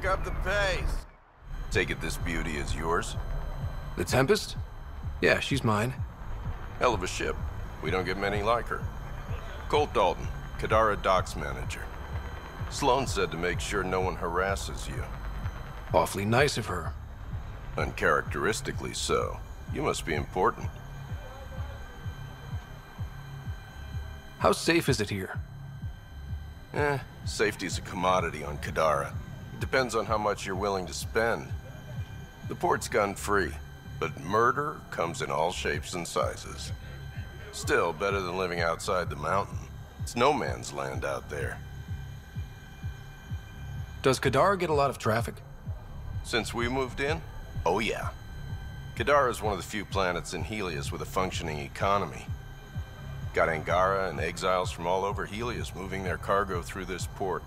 pick up the pace. Take it this beauty is yours? The Tempest? Yeah, she's mine. Hell of a ship. We don't get many like her. Colt Dalton, Kadara Docks manager. Sloan said to make sure no one harasses you. Awfully nice of her. Uncharacteristically so. You must be important. How safe is it here? Safety's a commodity on Kadara. It depends on how much you're willing to spend. The port's gun-free, but murder comes in all shapes and sizes. Still, better than living outside the mountain. It's no man's land out there. Does Kadara get a lot of traffic? Since we moved in? Oh yeah. Kadara is one of the few planets in Helios with a functioning economy. Got Angara and exiles from all over Helios moving their cargo through this port.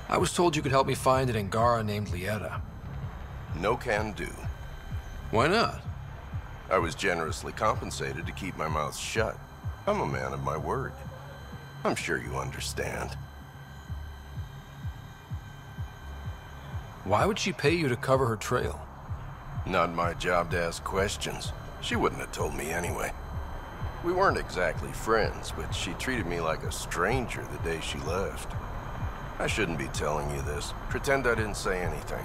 I was told you could help me find an Angara named Lieta. No can do. Why not? I was generously compensated to keep my mouth shut. I'm a man of my word. I'm sure you understand. Why would she pay you to cover her trail? Not my job to ask questions. She wouldn't have told me anyway. We weren't exactly friends, but she treated me like a stranger the day she left. I shouldn't be telling you this. Pretend I didn't say anything.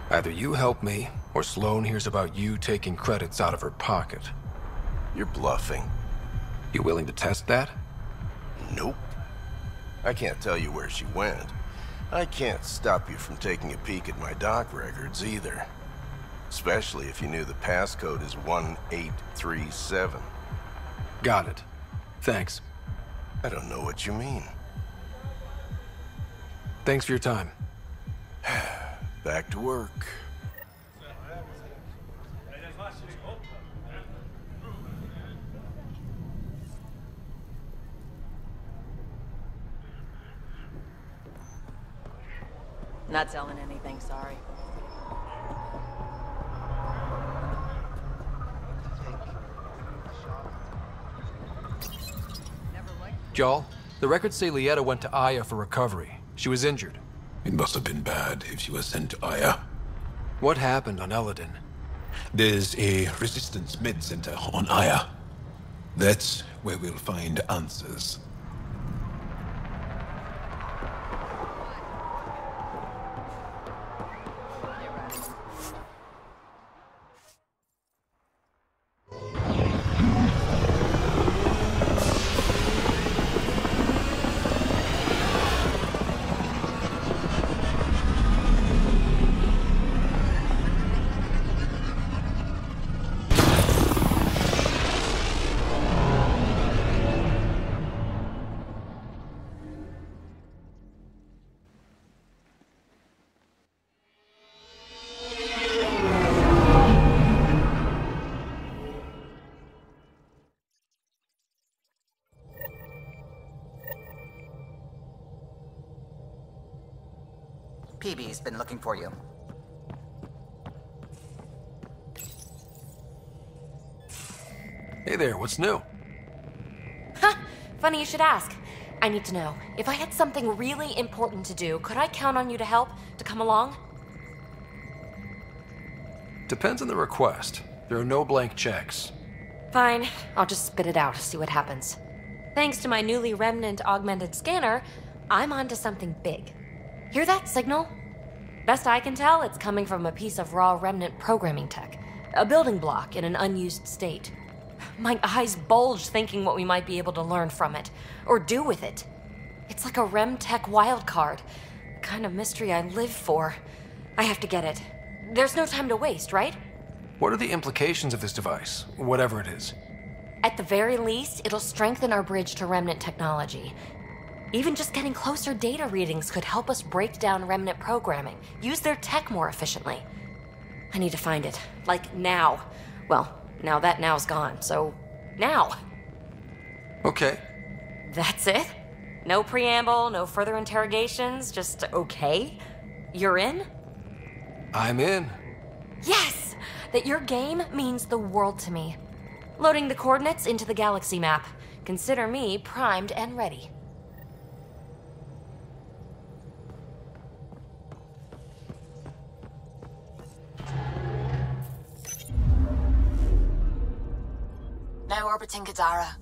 Either you help me, or Sloan hears about you taking credits out of her pocket. You're bluffing. You willing to test that? Nope. I can't tell you where she went. I can't stop you from taking a peek at my doc records either. Especially if you knew the passcode is 1837. Got it. Thanks. I don't know what you mean. Thanks for your time. Back to work. Not selling anything, sorry. Jarl, the records say Lieta went to Aya for recovery. She was injured. It must have been bad if she was sent to Aya. What happened on Eladin? There's a resistance med center on Aya. That's where we'll find answers. PB's been looking for you. Hey there, what's new? Huh, funny you should ask. I need to know, if I had something really important to do, could I count on you to help, to come along? Depends on the request. There are no blank checks. Fine, I'll just spit it out, see what happens. Thanks to my newly Remnant augmented scanner, I'm onto something big. Hear that signal? Best I can tell, it's coming from a piece of raw Remnant programming tech. A building block in an unused state. My eyes bulge thinking what we might be able to learn from it, or do with it. It's like a Rem tech wildcard. Kind of mystery I live for. I have to get it. There's no time to waste, right? What are the implications of this device, whatever it is? At the very least, it'll strengthen our bridge to Remnant technology. Even just getting closer data readings could help us break down Remnant programming, use their tech more efficiently. I need to find it. Like, now. Well, now that now's gone, so now. Okay. That's it? No preamble, no further interrogations, just okay? You're in? I'm in. Yes! That your game means the world to me. Loading the coordinates into the galaxy map. Consider me primed and ready. now orbiting Kadara.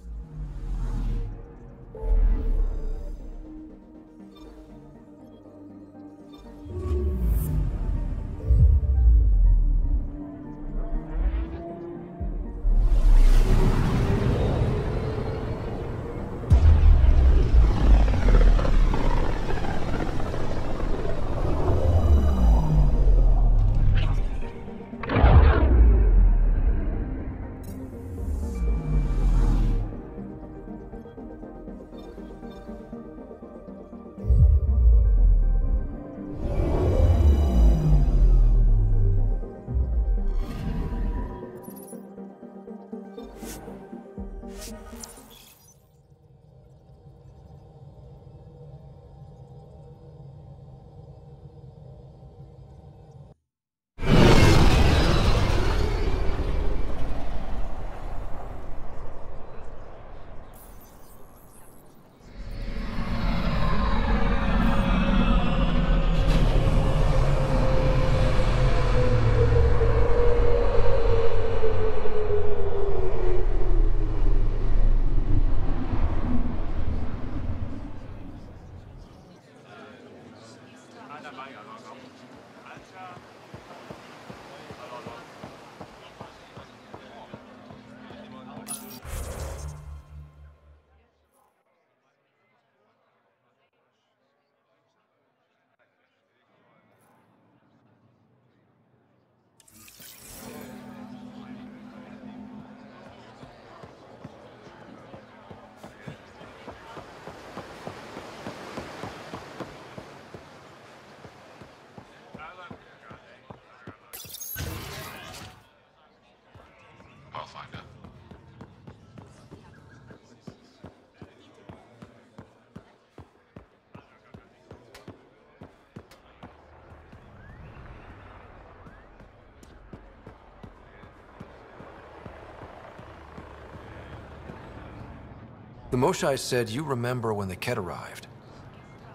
The Moshai said you remember when the Ket arrived.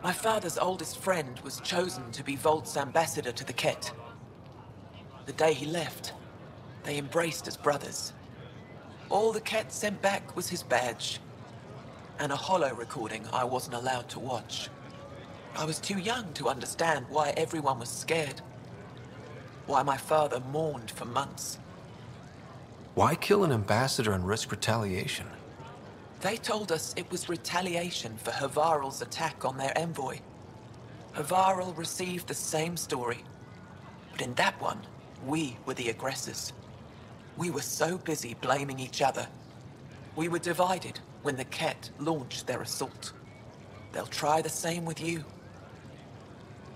My father's oldest friend was chosen to be Volt's ambassador to the Ket. The day he left, they embraced as brothers. All the Ket sent back was his badge, and a holo recording I wasn't allowed to watch. I was too young to understand why everyone was scared. Why my father mourned for months. Why kill an ambassador and risk retaliation? They told us it was retaliation for Havarl's attack on their envoy. Havarl received the same story, but in that one, we were the aggressors. We were so busy blaming each other. We were divided when the Ket launched their assault. They'll try the same with you.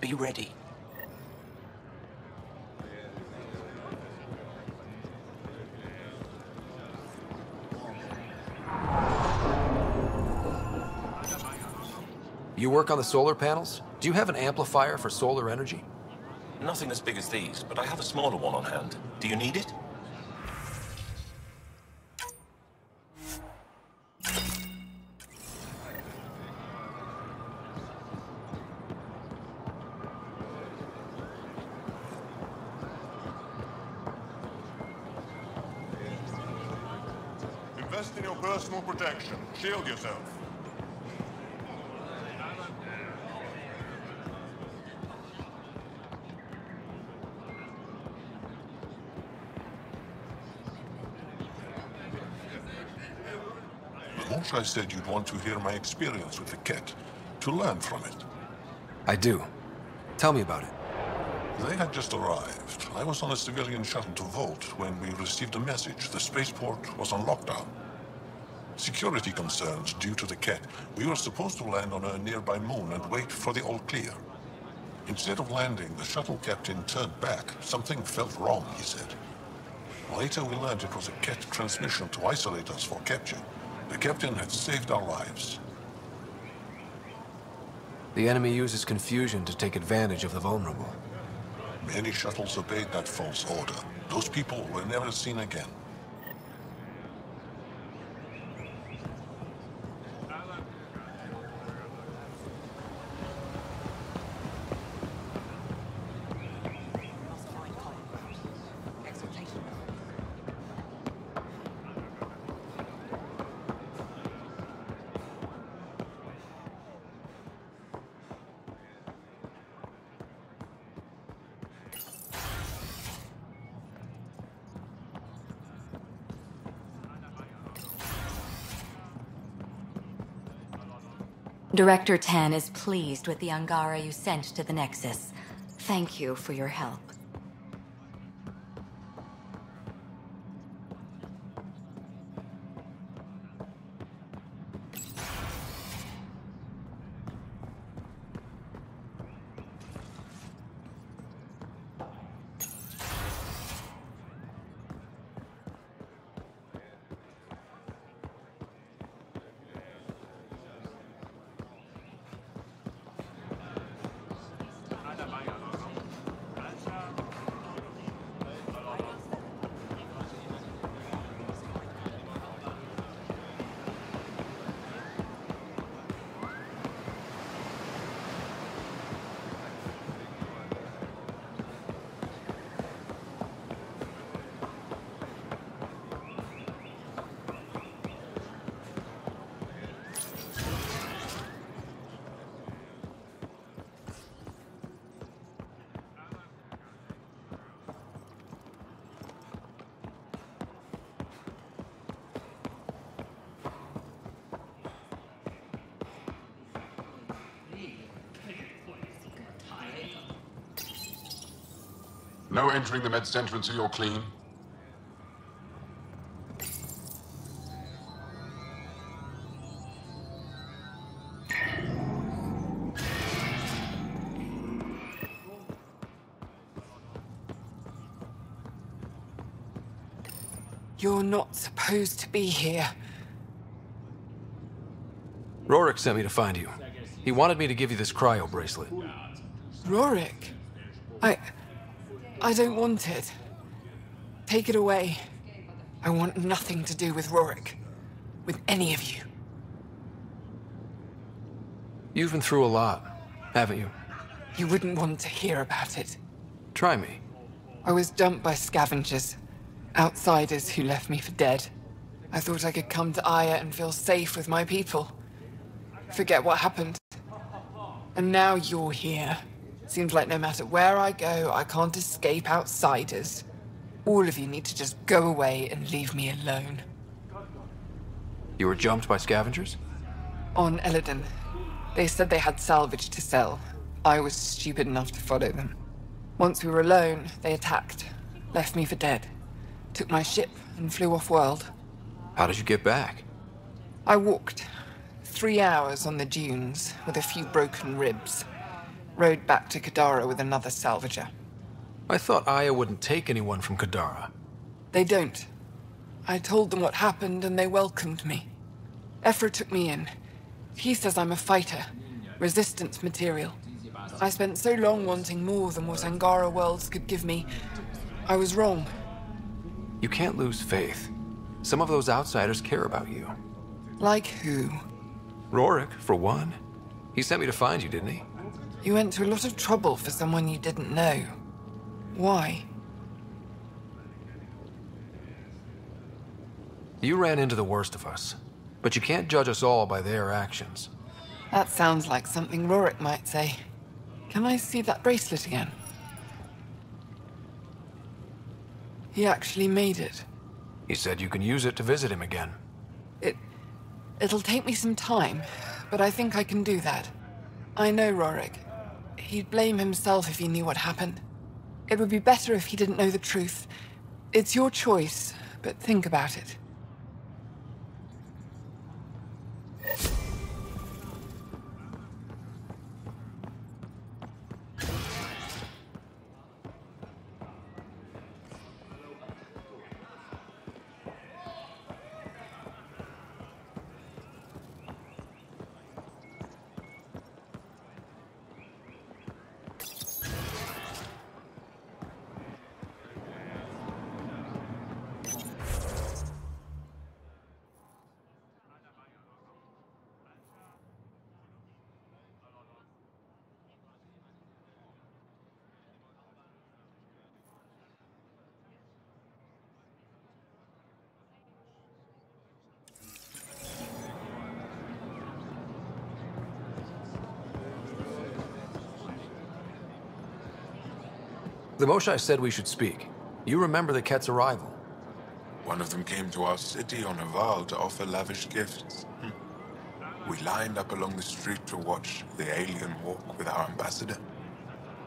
Be ready. You work on the solar panels? Do you have an amplifier for solar energy? Nothing as big as these, but I have a smaller one on hand. Do you need it? Invest in your personal protection. Shield yourself. I said you'd want to hear my experience with the Ket, to learn from it. I do. Tell me about it. They had just arrived. I was on a civilian shuttle to Volt when we received a message. The spaceport was on lockdown. Security concerns due to the Ket. We were supposed to land on a nearby moon and wait for the all clear. Instead of landing, the shuttle captain turned back. Something felt wrong, he said. Later we learned it was a Ket transmission to isolate us for capture. The captain had saved our lives. The enemy uses confusion to take advantage of the vulnerable. Many shuttles obeyed that false order. Those people were never seen again. Director Tan is pleased with the Angara you sent to the Nexus. Thank you for your help. No entering the med center until you're clean. You're not supposed to be here. Rorik sent me to find you. He wanted me to give you this cryo bracelet. Rorik? I don't want it. Take it away. I want nothing to do with Rorik. With any of you. You've been through a lot, haven't you? You wouldn't want to hear about it. Try me. I was dumped by scavengers. Outsiders who left me for dead. I thought I could come to Aya and feel safe with my people. Forget what happened. And now you're here. Seems like no matter where I go, I can't escape outsiders. All of you need to just go away and leave me alone. You were jumped by scavengers? On Eladon. They said they had salvage to sell. I was stupid enough to follow them. Once we were alone, they attacked. Left me for dead. Took my ship and flew off-world. How did you get back? I walked. 3 hours on the dunes with a few broken ribs. Rode back to Kadara with another salvager. I thought Aya wouldn't take anyone from Kadara. They don't. I told them what happened and they welcomed me. Ephra took me in. He says I'm a fighter. Resistance material. I spent so long wanting more than what Angara worlds could give me. I was wrong. You can't lose faith. Some of those outsiders care about you. Like who? Rorik, for one. He sent me to find you, didn't he? You went to a lot of trouble for someone you didn't know. Why? You ran into the worst of us, but you can't judge us all by their actions. That sounds like something Rorik might say. Can I see that bracelet again? He actually made it. He said you can use it to visit him again. It'll take me some time, but I think I can do that. I know Rorik. He'd blame himself if he knew what happened. It would be better if he didn't know the truth. It's your choice, but think about it. The Moshai said we should speak. You remember the Ket's arrival. One of them came to our city on a vow to offer lavish gifts. We lined up along the street to watch the alien walk with our ambassador.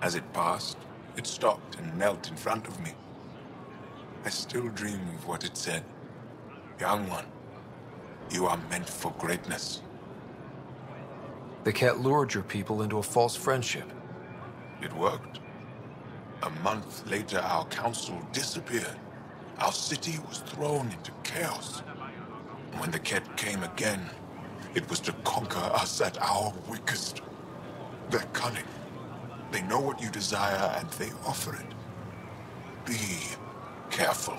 As it passed, it stopped and knelt in front of me. I still dream of what it said. Young one, you are meant for greatness. The cat lured your people into a false friendship. It worked. A month later, our council disappeared. Our city was thrown into chaos. When the cat came again, it was to conquer us at our weakest. They're cunning. They know what you desire, and they offer it. Be careful.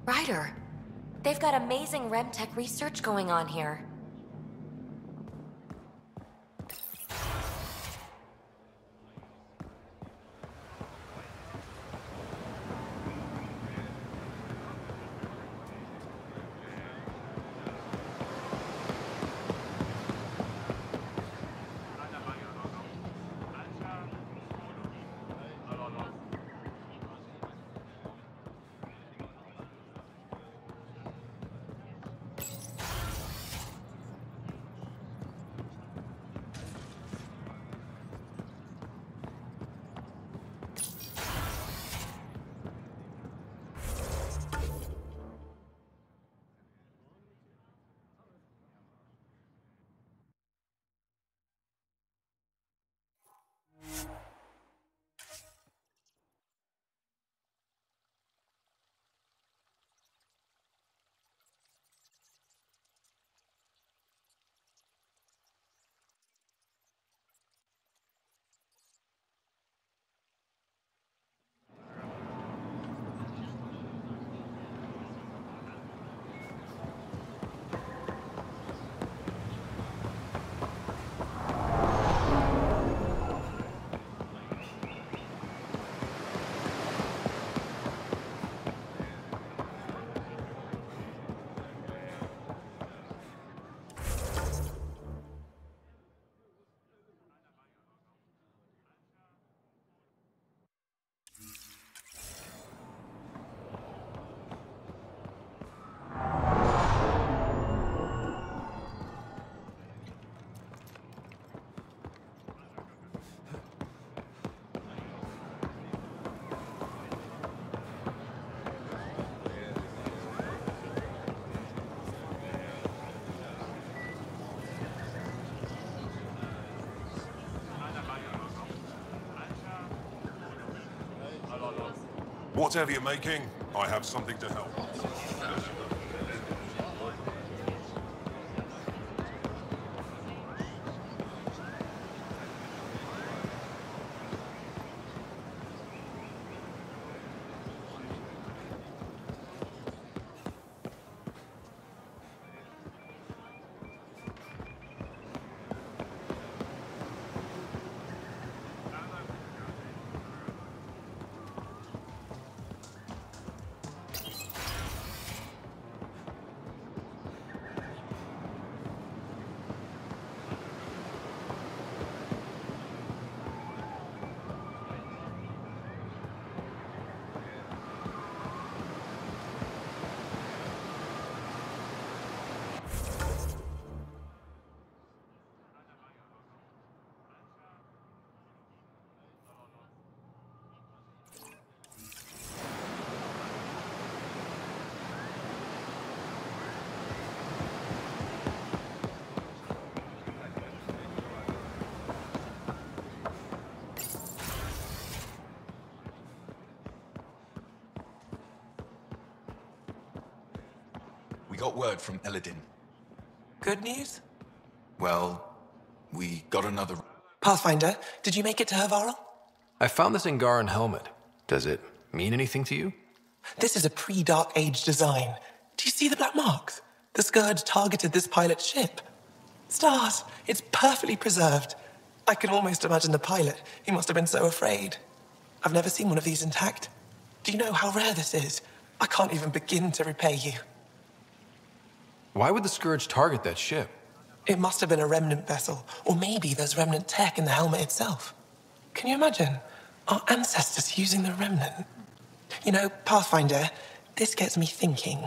Ryder, they've got amazing RemTech research going on here. Whatever you're making, I have something to help. We got word from Eladin. Good news? Well, we got another... Pathfinder, did you make it to her, Varl? I found this Angaran helmet. Does it mean anything to you? This is a pre-Dark Age design. Do you see the black marks? The Scourge targeted this pilot's ship. Stars, it's perfectly preserved. I can almost imagine the pilot. He must have been so afraid. I've never seen one of these intact. Do you know how rare this is? I can't even begin to repay you. Why would the Scourge target that ship? It must have been a remnant vessel, or maybe there's remnant tech in the helmet itself. Can you imagine? Our ancestors using the remnant. You know, Pathfinder, this gets me thinking.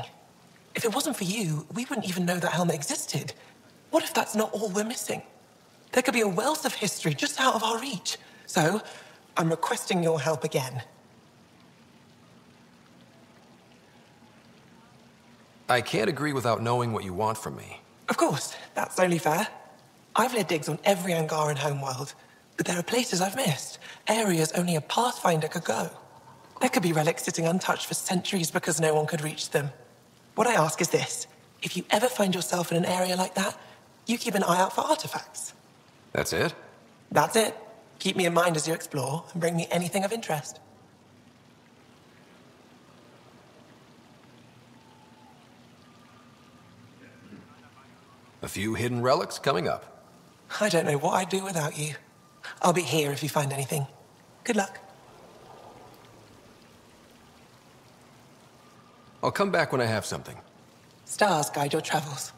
If it wasn't for you, we wouldn't even know that helmet existed. What if that's not all we're missing? There could be a wealth of history just out of our reach. So, I'm requesting your help again. I can't agree without knowing what you want from me. Of course, that's only fair. I've led digs on every Angaran homeworld, but there are places I've missed, areas only a Pathfinder could go. There could be relics sitting untouched for centuries because no one could reach them. What I ask is this: if you ever find yourself in an area like that, you keep an eye out for artifacts. That's it? That's it. Keep me in mind as you explore, and bring me anything of interest. A few hidden relics coming up. I don't know what I'd do without you. I'll be here if you find anything. Good luck. I'll come back when I have something. Stars guide your travels.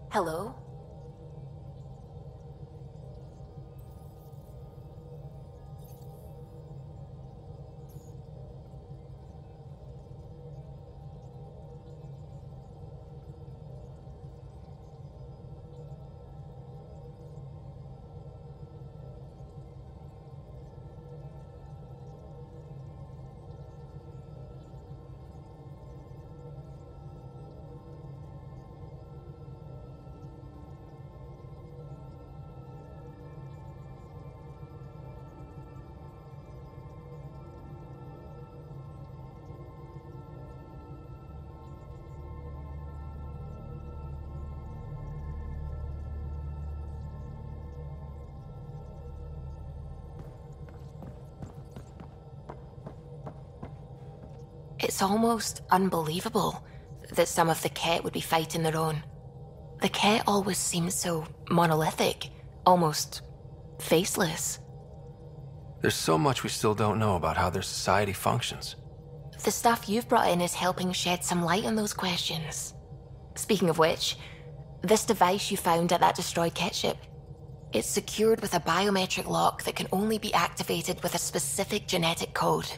Hello? It's almost unbelievable that some of the Ket would be fighting their own. The Ket always seems so monolithic, almost faceless. There's so much we still don't know about how their society functions. The stuff you've brought in is helping shed some light on those questions. Speaking of which, this device you found at that destroyed Ket ship, it's secured with a biometric lock that can only be activated with a specific genetic code.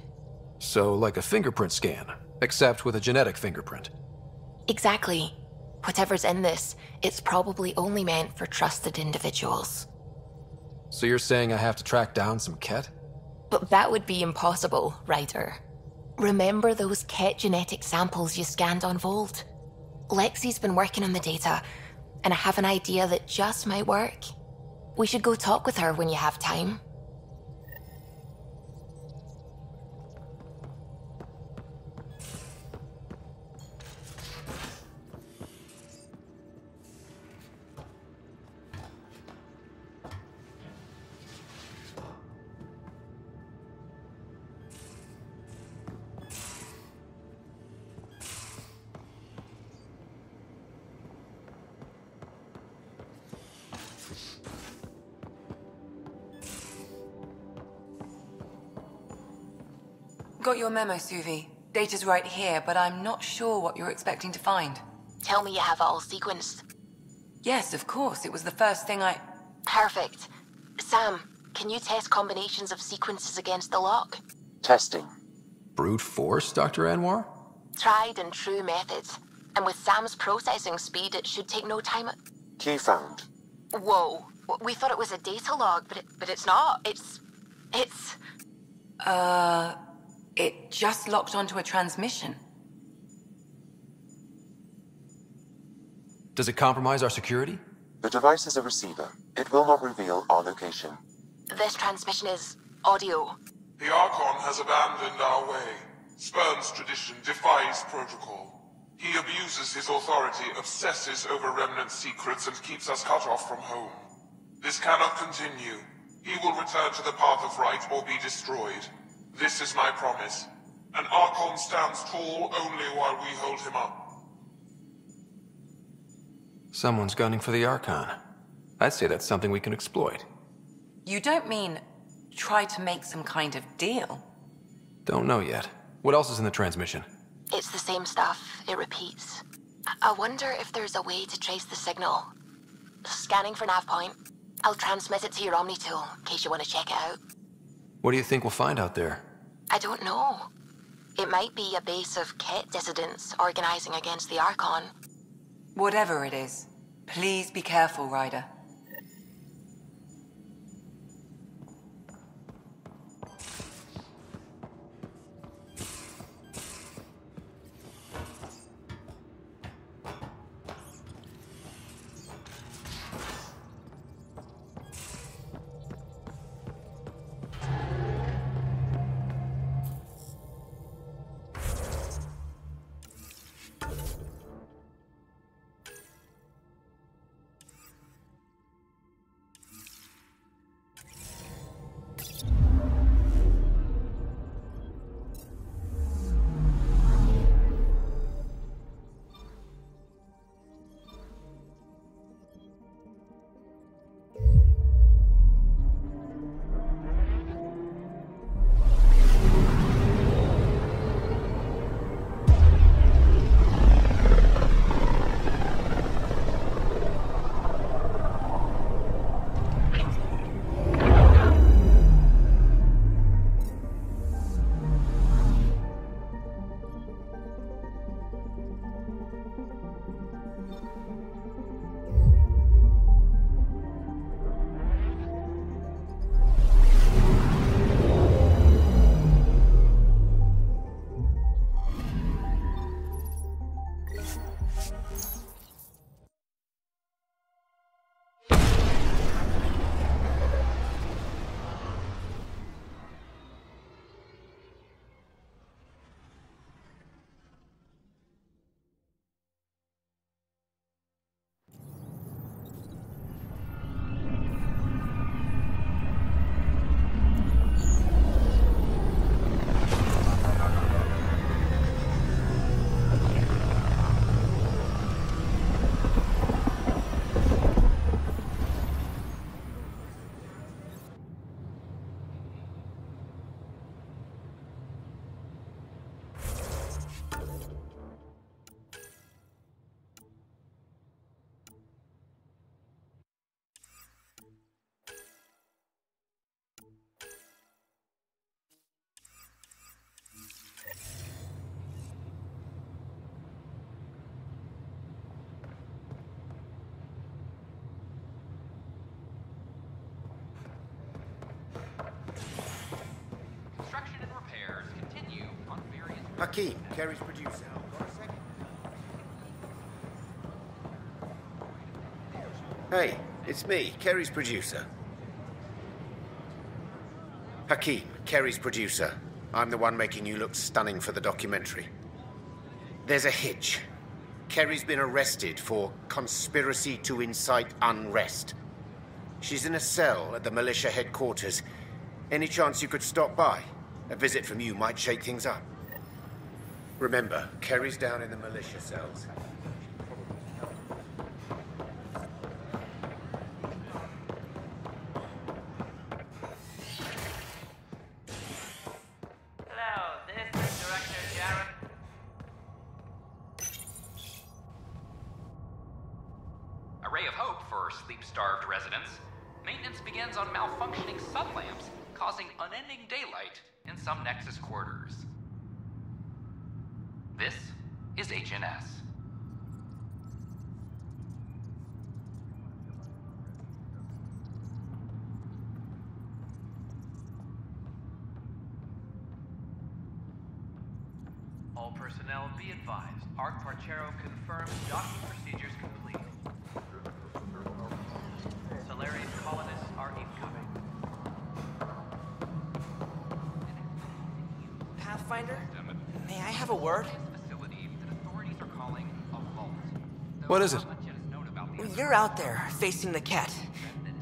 So, like a fingerprint scan, except with a genetic fingerprint. Exactly. Whatever's in this, it's probably only meant for trusted individuals. So you're saying I have to track down some Ket? But that would be impossible, Ryder. Remember those Ket genetic samples you scanned on Volt? Lexi's been working on the data, and I have an idea that just might work. We should go talk with her when you have time. Got your memo, Suvi. Data's right here, but I'm not sure what you're expecting to find. Tell me you have it all sequenced. Yes, of course. It was the first thing I... Perfect. Sam, can you test combinations of sequences against the lock? Testing. Brute force, Dr. Anwar? Tried and true methods. And with Sam's processing speed, it should take no time. Key found. Whoa. We thought it was a data log, but it's not. It's... It just locked onto a transmission. Does it compromise our security? The device is a receiver. It will not reveal our location. This transmission is audio. The Archon has abandoned our way, spurns tradition, defies protocol. He abuses his authority, obsesses over Remnant secrets, and keeps us cut off from home. This cannot continue. He will return to the path of right or be destroyed. This is my promise. An Archon stands tall only while we hold him up. Someone's gunning for the Archon. I'd say that's something we can exploit. You don't mean try to make some kind of deal? Don't know yet. What else is in the transmission? It's the same stuff. It repeats. I wonder if there's a way to trace the signal. Scanning for nav point. I'll transmit it to your Omni tool, in case you want to check it out. What do you think we'll find out there? I don't know. It might be a base of Ket dissidents organizing against the Archon. Whatever it is, please be careful, Ryder. Hakeem, Kerry's producer. Hey, it's me, Kerry's producer. Hakeem, Kerry's producer. I'm the one making you look stunning for the documentary. There's a hitch. Kerry's been arrested for conspiracy to incite unrest. She's in a cell at the militia headquarters. Any chance you could stop by? A visit from you might shake things up. Remember, Kerry's down in the militia cells. Hello, this sleep-starved residents, maintenance begins on malfunctioning sun lamps, causing unending daylight in some Nexus quarters. This is HNS. All personnel be advised. Arc Parchero confirms docking procedures complete. Solarian colonists are incoming. Pathfinder? May I have a word? Facility that authorities are calling a vault. What is it? You're out there, facing the Ket.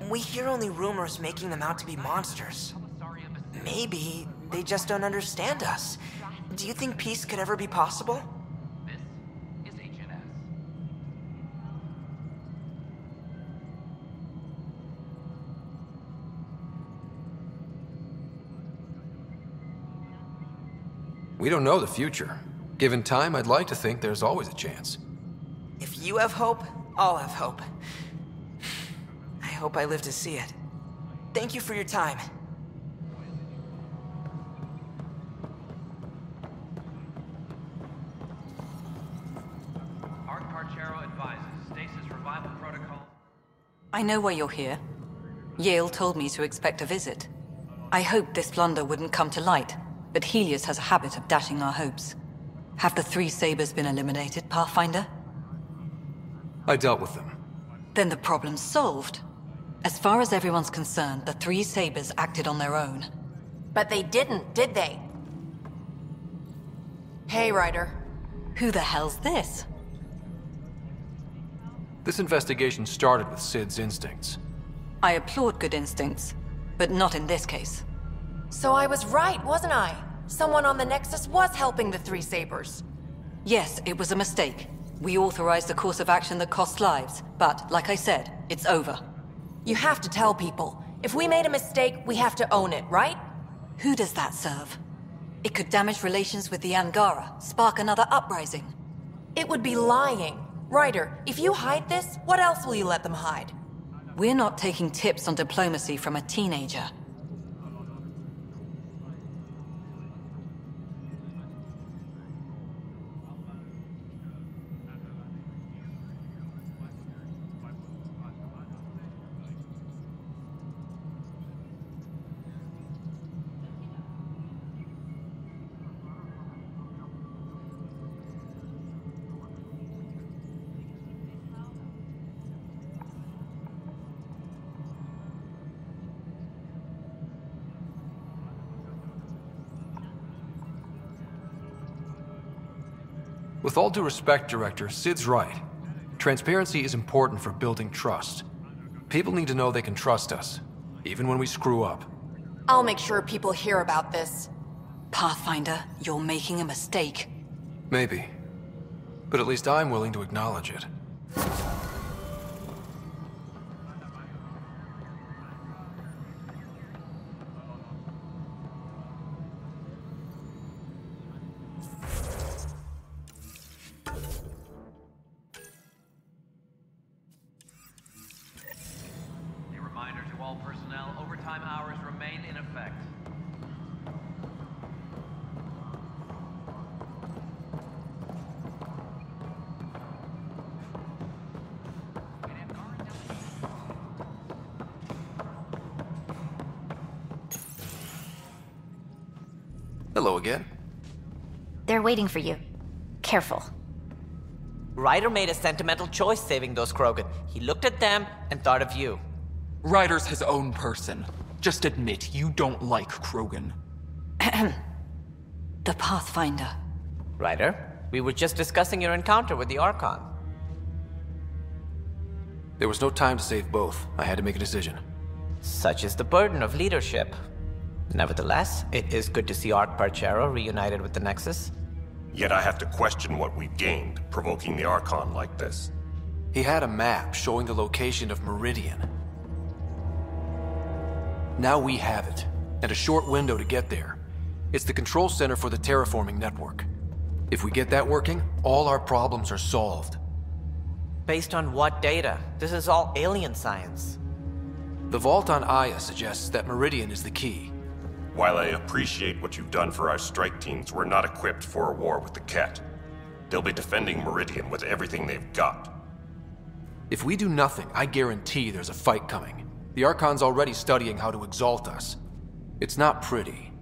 We hear only rumors making them out to be monsters. Maybe they just don't understand us. Do you think peace could ever be possible? This is HNS. We don't know the future. Given time, I'd like to think there's always a chance. If you have hope, I'll have hope. I hope I live to see it. Thank you for your time. Arc Parchero advises stasis revival protocol. I know why you're here. Yale told me to expect a visit. I hoped this blunder wouldn't come to light, but Helios has a habit of dashing our hopes. Have the three Sabers been eliminated, Pathfinder? I dealt with them. Then the problem's solved. As far as everyone's concerned, the three Sabers acted on their own. But they didn't, did they? Hey, Ryder. Who the hell's this? This investigation started with Sid's instincts. I applaud good instincts, but not in this case. So I was right, wasn't I? Someone on the Nexus was helping the three Sabers. Yes, it was a mistake. We authorized a course of action that cost lives, but, like I said, it's over. You have to tell people. If we made a mistake, we have to own it, right? Who does that serve? It could damage relations with the Angara, spark another uprising. It would be lying. Ryder, if you hide this, what else will you let them hide? We're not taking tips on diplomacy from a teenager. With all due respect, Director, Sid's right. Transparency is important for building trust. People need to know they can trust us, even when we screw up. I'll make sure people hear about this. Pathfinder, you're making a mistake. Maybe. But at least I'm willing to acknowledge it. Hello again. They're waiting for you. Careful. Ryder made a sentimental choice saving those Krogan. He looked at them and thought of you. Ryder's his own person. Just admit you don't like Krogan. The Pathfinder. Ryder, we were just discussing your encounter with the Archon. There was no time to save both. I had to make a decision. Such is the burden of leadership. Nevertheless, it is good to see Arc Parchero reunited with the Nexus. Yet I have to question what we've gained, provoking the Archon like this. He had a map showing the location of Meridian. Now we have it, and a short window to get there. It's the control center for the terraforming network. If we get that working, all our problems are solved. Based on what data? This is all alien science. The vault on Aya suggests that Meridian is the key. While I appreciate what you've done for our strike teams, we're not equipped for a war with the Ket. They'll be defending Meridian with everything they've got. If we do nothing, I guarantee there's a fight coming. The Archon's already studying how to exalt us. It's not pretty.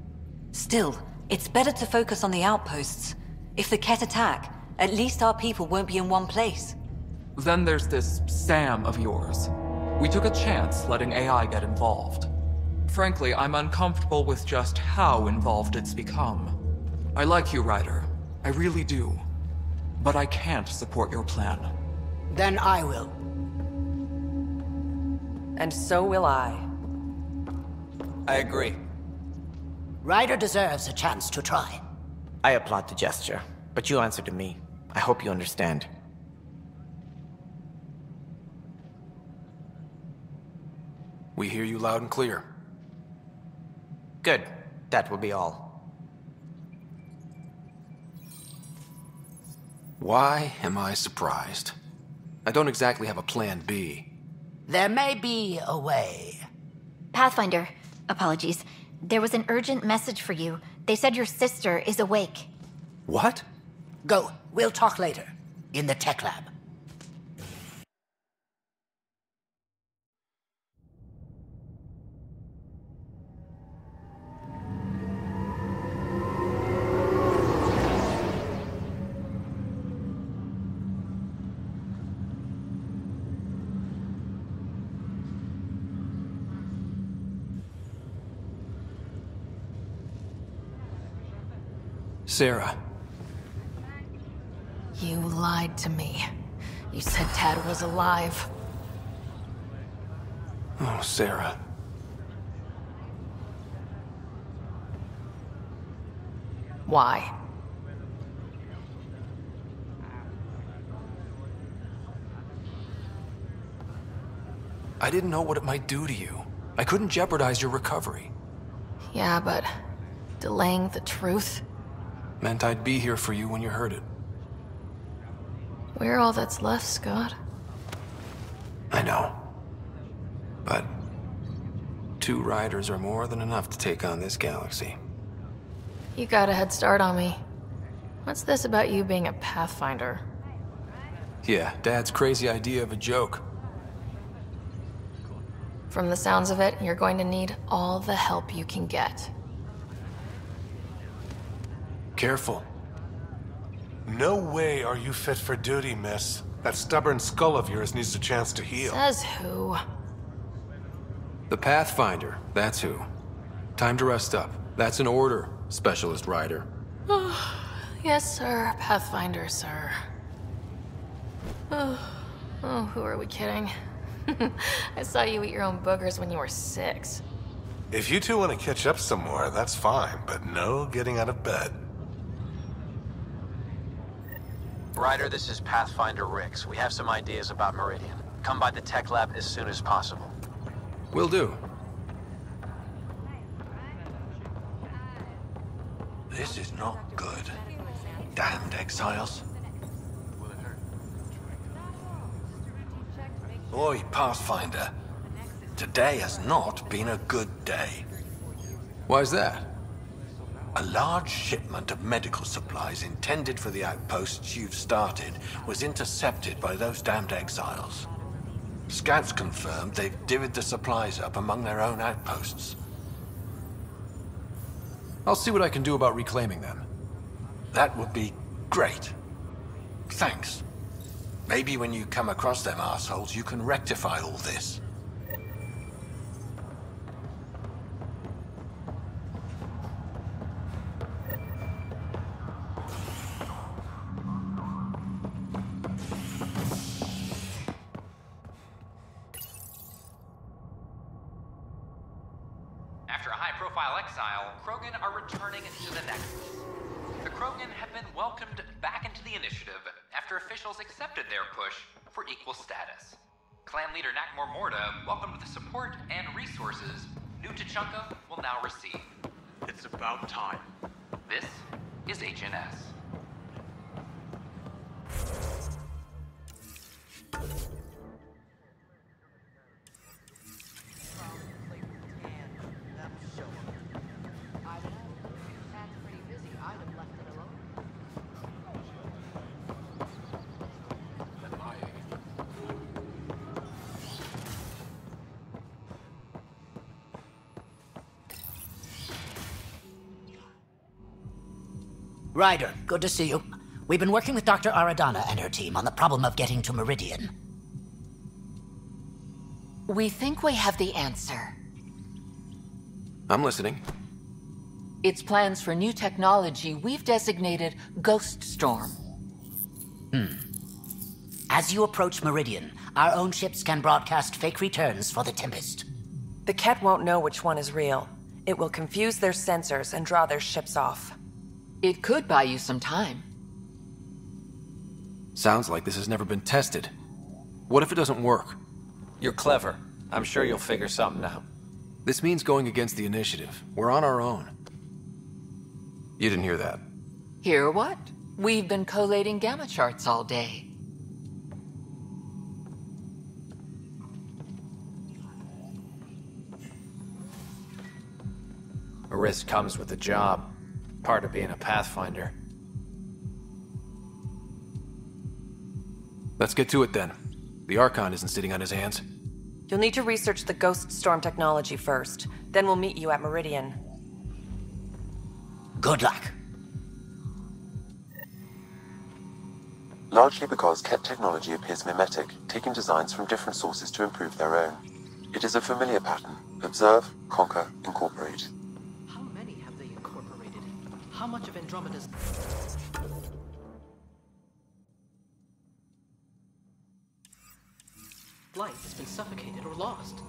Still, it's better to focus on the outposts. If the Ket attack, at least our people won't be in one place. Then there's this Sam of yours. We took a chance letting AI get involved. Frankly, I'm uncomfortable with just how involved it's become. I like you, Ryder. I really do. But I can't support your plan. Then I will. And so will I. I agree. Ryder deserves a chance to try. I applaud the gesture, but you answered to me. I hope you understand. We hear you loud and clear. Good. That will be all. Why am I surprised? I don't exactly have a plan B. There may be a way. Pathfinder, apologies. There was an urgent message for you. They said your sister is awake. What? Go. We'll talk later. In the tech lab. Sarah. You lied to me. You said Tad was alive. Oh, Sarah. Why? I didn't know what it might do to you. I couldn't jeopardize your recovery. Yeah, but delaying the truth? Meant I'd be here for you when you heard it. We're all that's left, Scott. I know. But 2 riders are more than enough to take on this galaxy. You got a head start on me. What's this about you being a Pathfinder? Yeah, Dad's crazy idea of a joke. From the sounds of it, you're going to need all the help you can get. Careful. No way are you fit for duty, miss. That stubborn skull of yours needs a chance to heal. Says who? The Pathfinder, that's who. Time to rest up. That's an order, Specialist Rider. Yes, sir. Pathfinder, sir. Oh, who are we kidding? I saw you eat your own boogers when you were 6. If you two want to catch up some more, that's fine, but no getting out of bed. Ryder, this is Pathfinder Rix. We have some ideas about Meridian. Come by the tech lab as soon as possible. Will do. This is not good. Damned exiles. Oi, Pathfinder. Today has not been a good day. Why's that? A large shipment of medical supplies intended for the outposts you've started was intercepted by those damned exiles. Scouts confirmed they've divvied the supplies up among their own outposts. I'll see what I can do about reclaiming them. That would be great. Thanks. Maybe when you come across them assholes, you can rectify all this. After a high-profile exile, Krogan are returning to the Nexus. The Krogan have been welcomed back into the initiative after officials accepted their push for equal status. Clan leader Nakmor Morda welcomed the support and resources New Tachanka will now receive. It's about time. This is HNS. Ryder, good to see you. We've been working with Dr. Aradana and her team on the problem of getting to Meridian. We think we have the answer. I'm listening. It's plans for new technology we've designated Ghost Storm. As you approach Meridian, our own ships can broadcast fake returns for the Tempest. The Ket won't know which one is real. It will confuse their sensors and draw their ships off. It could buy you some time. Sounds like this has never been tested. What if it doesn't work? You're clever. I'm sure you'll figure something out. This means going against the initiative. We're on our own. You didn't hear that. Hear what? We've been collating gamma charts all day. A risk comes with the job. Part of being a Pathfinder. Let's get to it then. The Archon isn't sitting on his hands. You'll need to research the Ghost Storm technology first. Then we'll meet you at Meridian. Good luck. Largely because Ket technology appears mimetic, taking designs from different sources to improve their own. It is a familiar pattern. Observe, conquer, incorporate. How many have they incorporated? How much of Andromeda's... life has been suffocated or lost?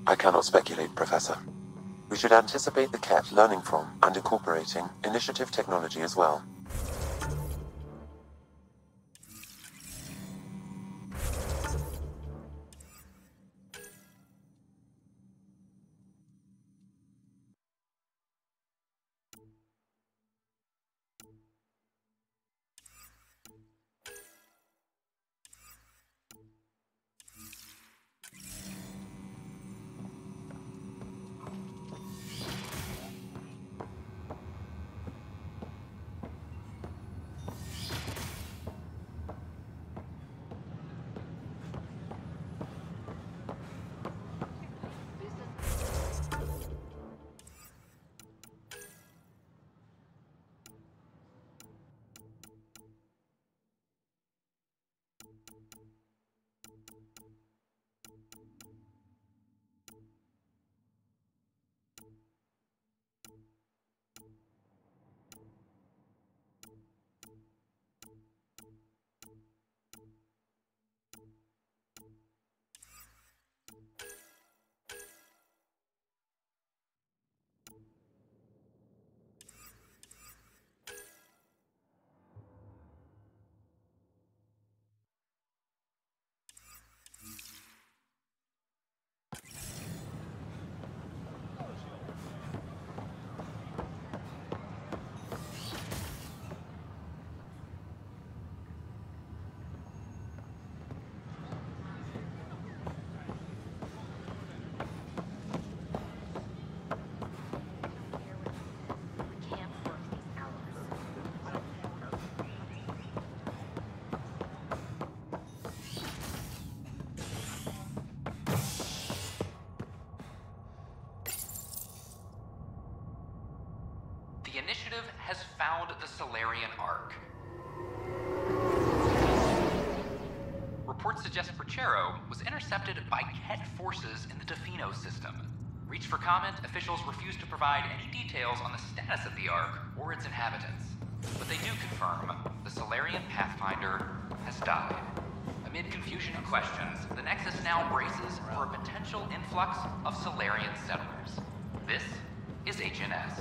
I cannot speculate, Professor. We should anticipate the Ket learning from and incorporating initiative technology as well. Initiative has found the Solarian Ark. Reports suggest Perchero was intercepted by Ket forces in the Defino system. Reached for comment, officials refuse to provide any details on the status of the Ark or its inhabitants. But they do confirm the Solarian Pathfinder has died. Amid confusion and questions, the Nexus now braces for a potential influx of Solarian settlers. This is HNS.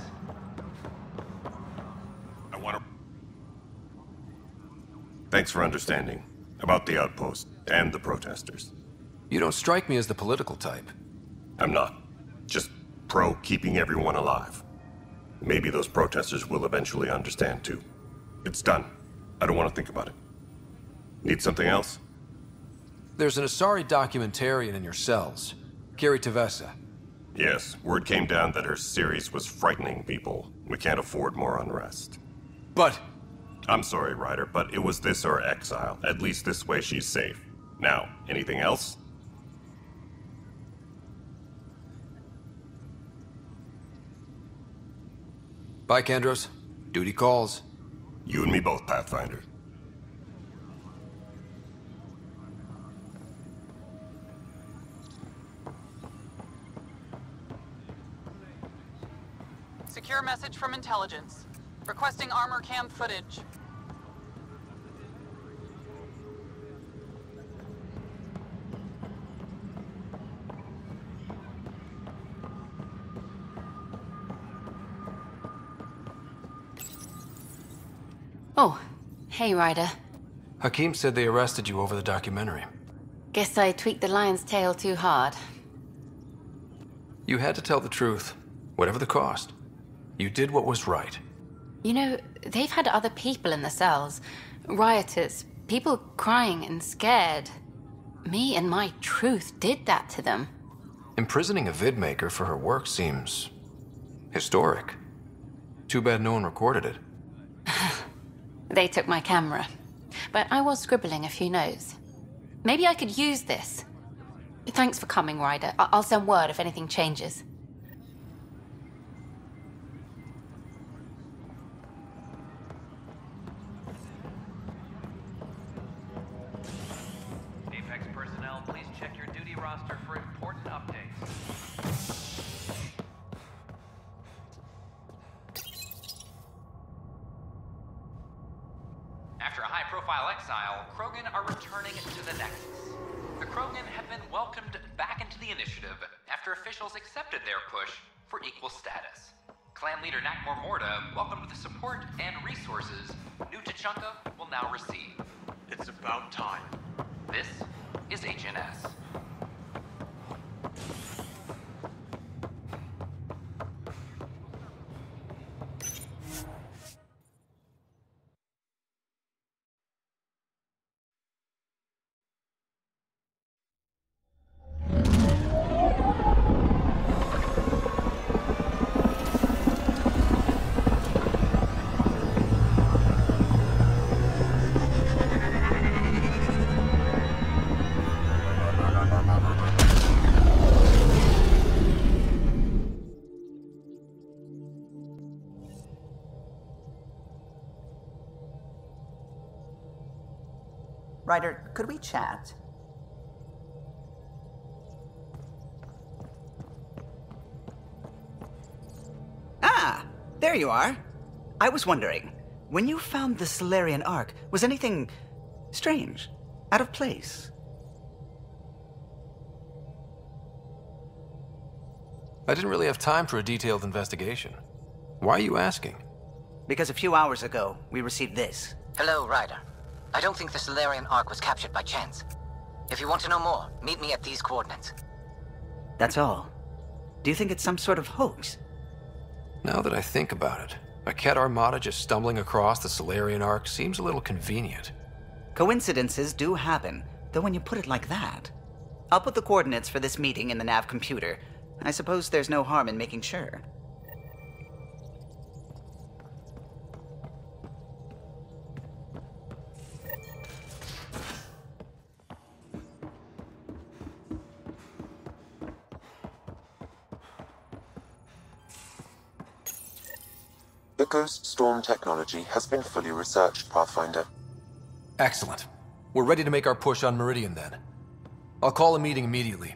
Thanks for understanding. About the outpost and the protesters. You don't strike me as the political type. I'm not. Just pro keeping everyone alive. Maybe those protesters will eventually understand too. It's done. I don't want to think about it. Need something else? There's an Asari documentarian in your cells. Kiri Tevessa. Yes, word came down that her series was frightening people. We can't afford more unrest. But... I'm sorry, Ryder, but it was this or exile. At least this way she's safe. Now, anything else? Bye, Kandros. Duty calls. You and me both, Pathfinder. Secure message from intelligence. Requesting armor cam footage. Oh, hey, Ryder. Hakim said they arrested you over the documentary. Guess I tweaked the lion's tail too hard. You had to tell the truth, whatever the cost. You did what was right. You know, they've had other people in the cells. Rioters, people crying and scared. Me and my truth did that to them. Imprisoning a vidmaker for her work seems... historic. Too bad no one recorded it. They took my camera. But I was scribbling a few notes. Maybe I could use this. Thanks for coming, Ryder. I'll send word if anything changes. Apex personnel, please check your duty roster for important updates. After a high-profile exile, Krogan are returning to the Nexus. The Krogan have been welcomed back into the initiative after officials accepted their push for equal status. Clan leader Nakmor Morda welcomed the support and resources New Tachanka will now receive. It's about time. This is HNS. Ryder, could we chat? Ah, there you are. I was wondering, when you found the Solarian Ark, was anything strange, out of place? I didn't really have time for a detailed investigation. Why are you asking? Because a few hours ago, we received this. Hello, Ryder. I don't think the Solarian Ark was captured by chance. If you want to know more, meet me at these coordinates. That's all. Do you think it's some sort of hoax? Now that I think about it, a Ket armada just stumbling across the Solarian Ark seems a little convenient. Coincidences do happen, though when you put it like that. I'll put the coordinates for this meeting in the nav computer. I suppose there's no harm in making sure. The Ghost Storm technology has been fully researched, Pathfinder. Excellent. We're ready to make our push on Meridian then. I'll call a meeting immediately.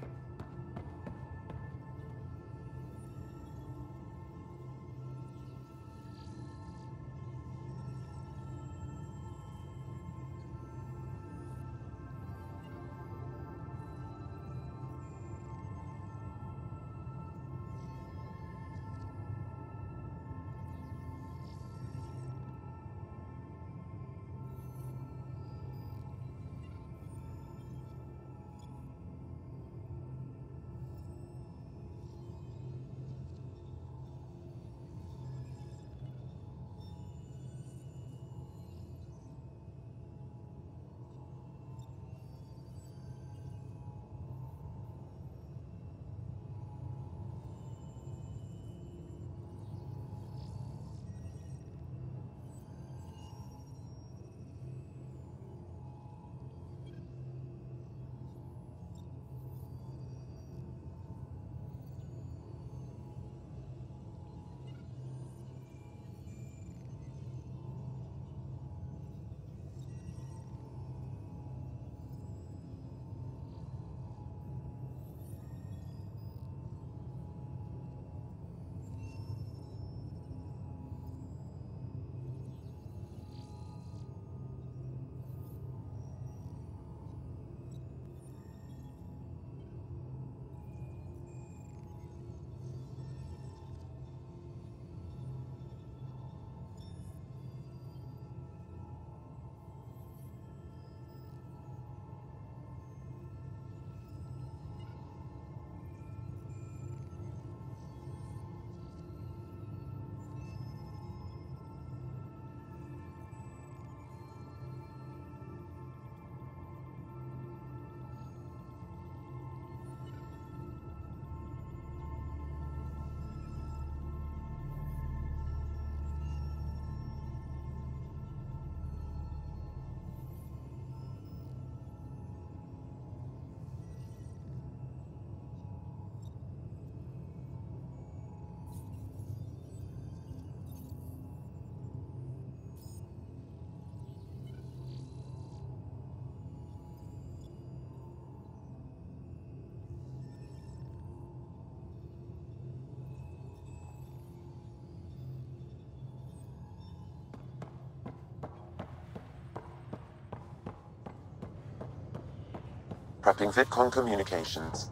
Prepping VidCon communications.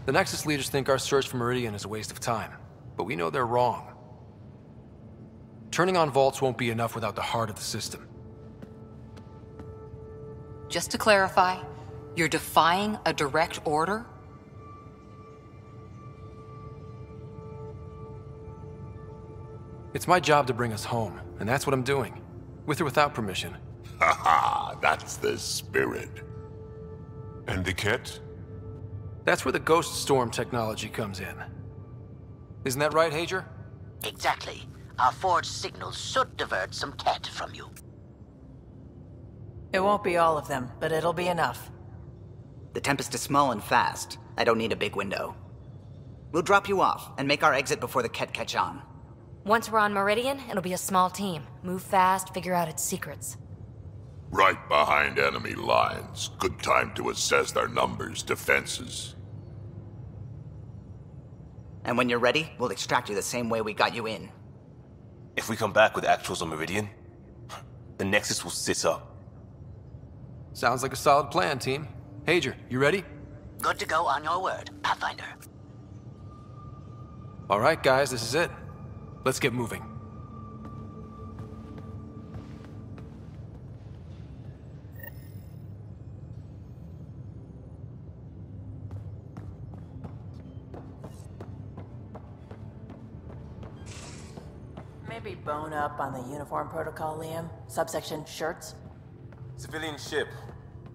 The Nexus leaders think our search for Meridian is a waste of time, but we know they're wrong. Turning on vaults won't be enough without the heart of the system. Just to clarify, you're defying a direct order? It's my job to bring us home, and that's what I'm doing. With or without permission. Haha, that's the spirit. And the kit? That's where the Ghost Storm technology comes in. Isn't that right, Hager? Exactly. Our forged signals should divert some cat from you. It won't be all of them, but it'll be enough. The Tempest is small and fast. I don't need a big window. We'll drop you off and make our exit before the Ket catch on. Once we're on Meridian, it'll be a small team. Move fast, figure out its secrets. Right behind enemy lines. Good time to assess their numbers, defenses. And when you're ready, we'll extract you the same way we got you in. If we come back with actuals on Meridian, the Nexus will sit up. Sounds like a solid plan, team. Hager, you ready? Good to go on your word, Pathfinder. All right, guys, this is it. Let's get moving. Maybe bone up on the uniform protocol, Liam. Subsection shirts. Civilian ship.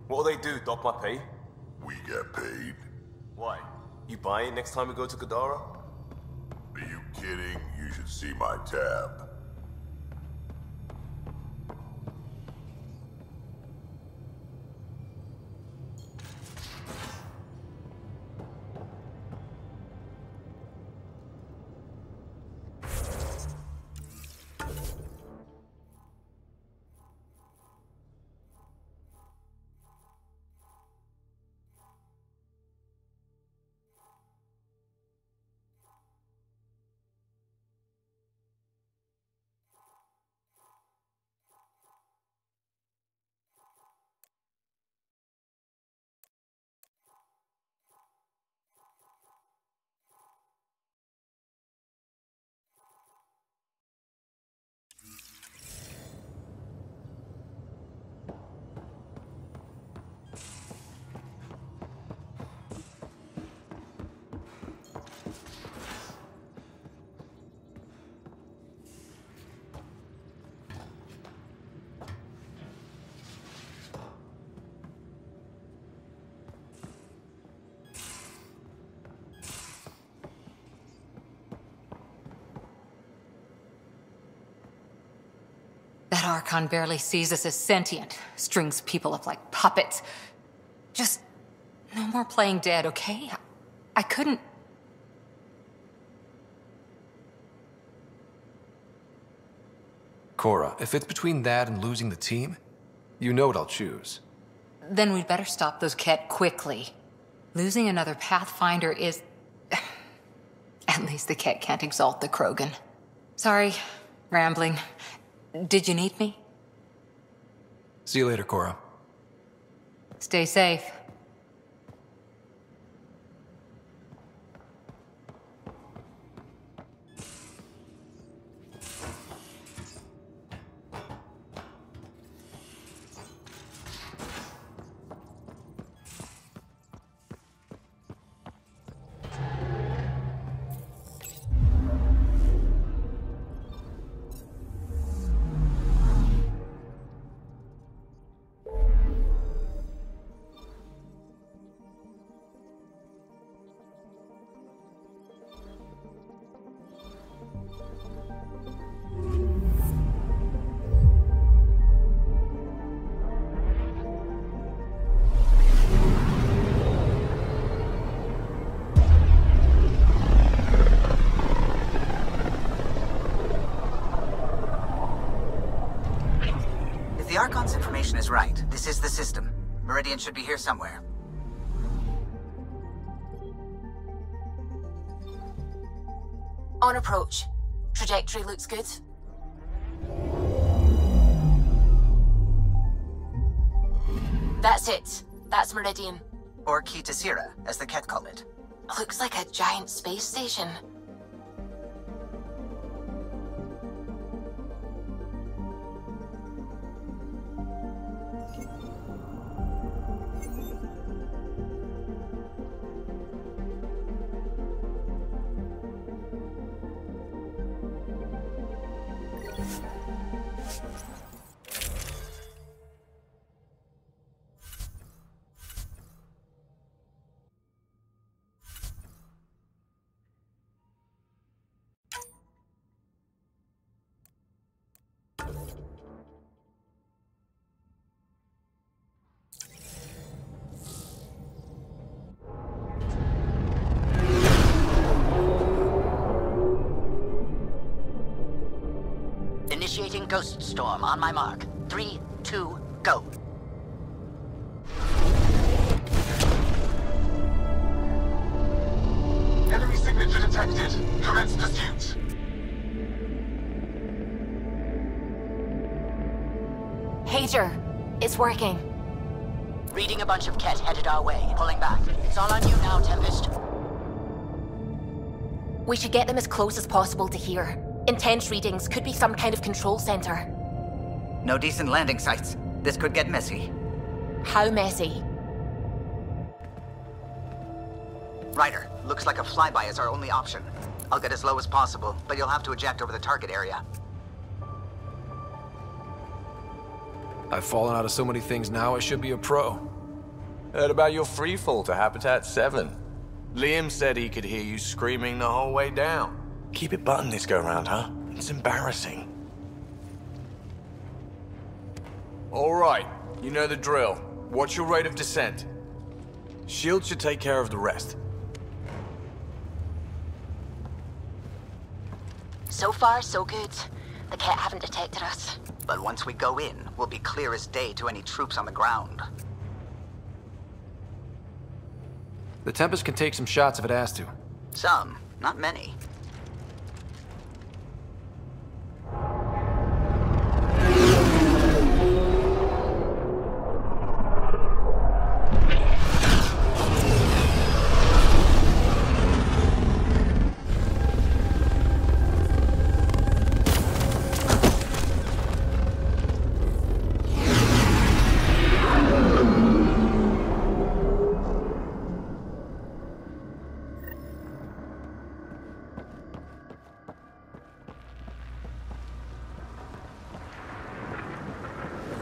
What'll they do, dock my pay? We get paid. Why? You buy it next time we go to Kadara? Are you kidding? You should see my tab. That Archon barely sees us as sentient, strings people up like puppets. Just no more playing dead, okay? I couldn't... Cora, if it's between that and losing the team, you know what I'll choose. Then we'd better stop those Ket quickly. Losing another Pathfinder is... At least the Ket can't exalt the Krogan. Sorry, rambling. Did you need me? See you later, Cora. Stay safe. The Archon's information is right. This is the system. Meridian should be here somewhere. On approach. Trajectory looks good. That's it. That's Meridian. Or Key to Sierra, as the Ket call it. Looks like a giant space station. Initiating Ghost Storm on my mark. 3, 2, go. Enemy signature detected. Commence pursuit. Hager, it's working. Reading a bunch of Ket headed our way. Pulling back. It's all on you now, Tempest. We should get them as close as possible to here. Intense readings could be some kind of control center. No decent landing sites. This could get messy. How messy? Ryder, looks like a flyby is our only option. I'll get as low as possible, but you'll have to eject over the target area. I've fallen out of so many things now, I should be a pro. Heard about your freefall to Habitat 7. Liam said he could hear you screaming the whole way down. Keep it buttoned this go-round, huh? It's embarrassing. All right, you know the drill. What's your rate of descent? Shield should take care of the rest. So far, so good. The Ket haven't detected us. But once we go in, we'll be clear as day to any troops on the ground. The Tempest can take some shots if it has to. Some, not many.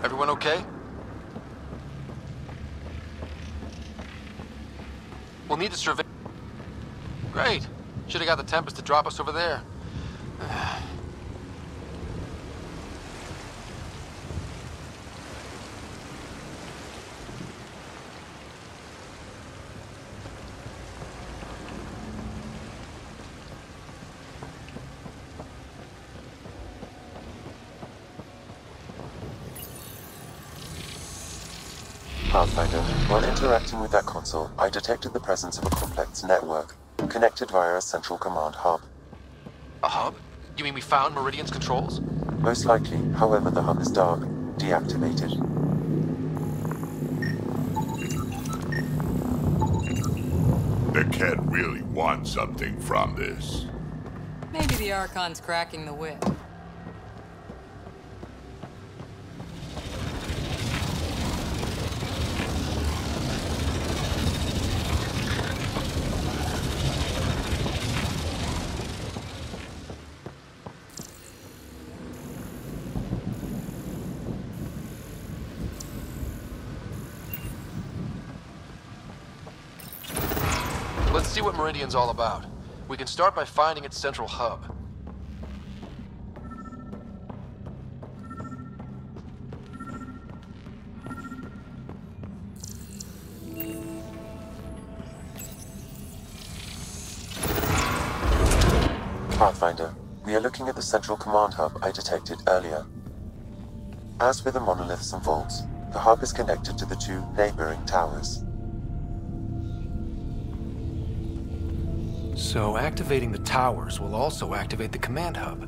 Everyone okay? We'll need to survey. Great. Should have got the Tempest to drop us over there. Pathfinder, while interacting with that console, I detected the presence of a complex network, connected via a central command hub. A hub? You mean we found Meridian's controls? Most likely, however, the hub is dark, deactivated. The Kett really wants something from this. Maybe the Archon's cracking the whip. Let's see what Meridian's all about. We can start by finding its central hub. Pathfinder, we are looking at the central command hub I detected earlier. As with the monoliths and vaults, the hub is connected to the two neighboring towers. So activating the towers will also activate the command hub.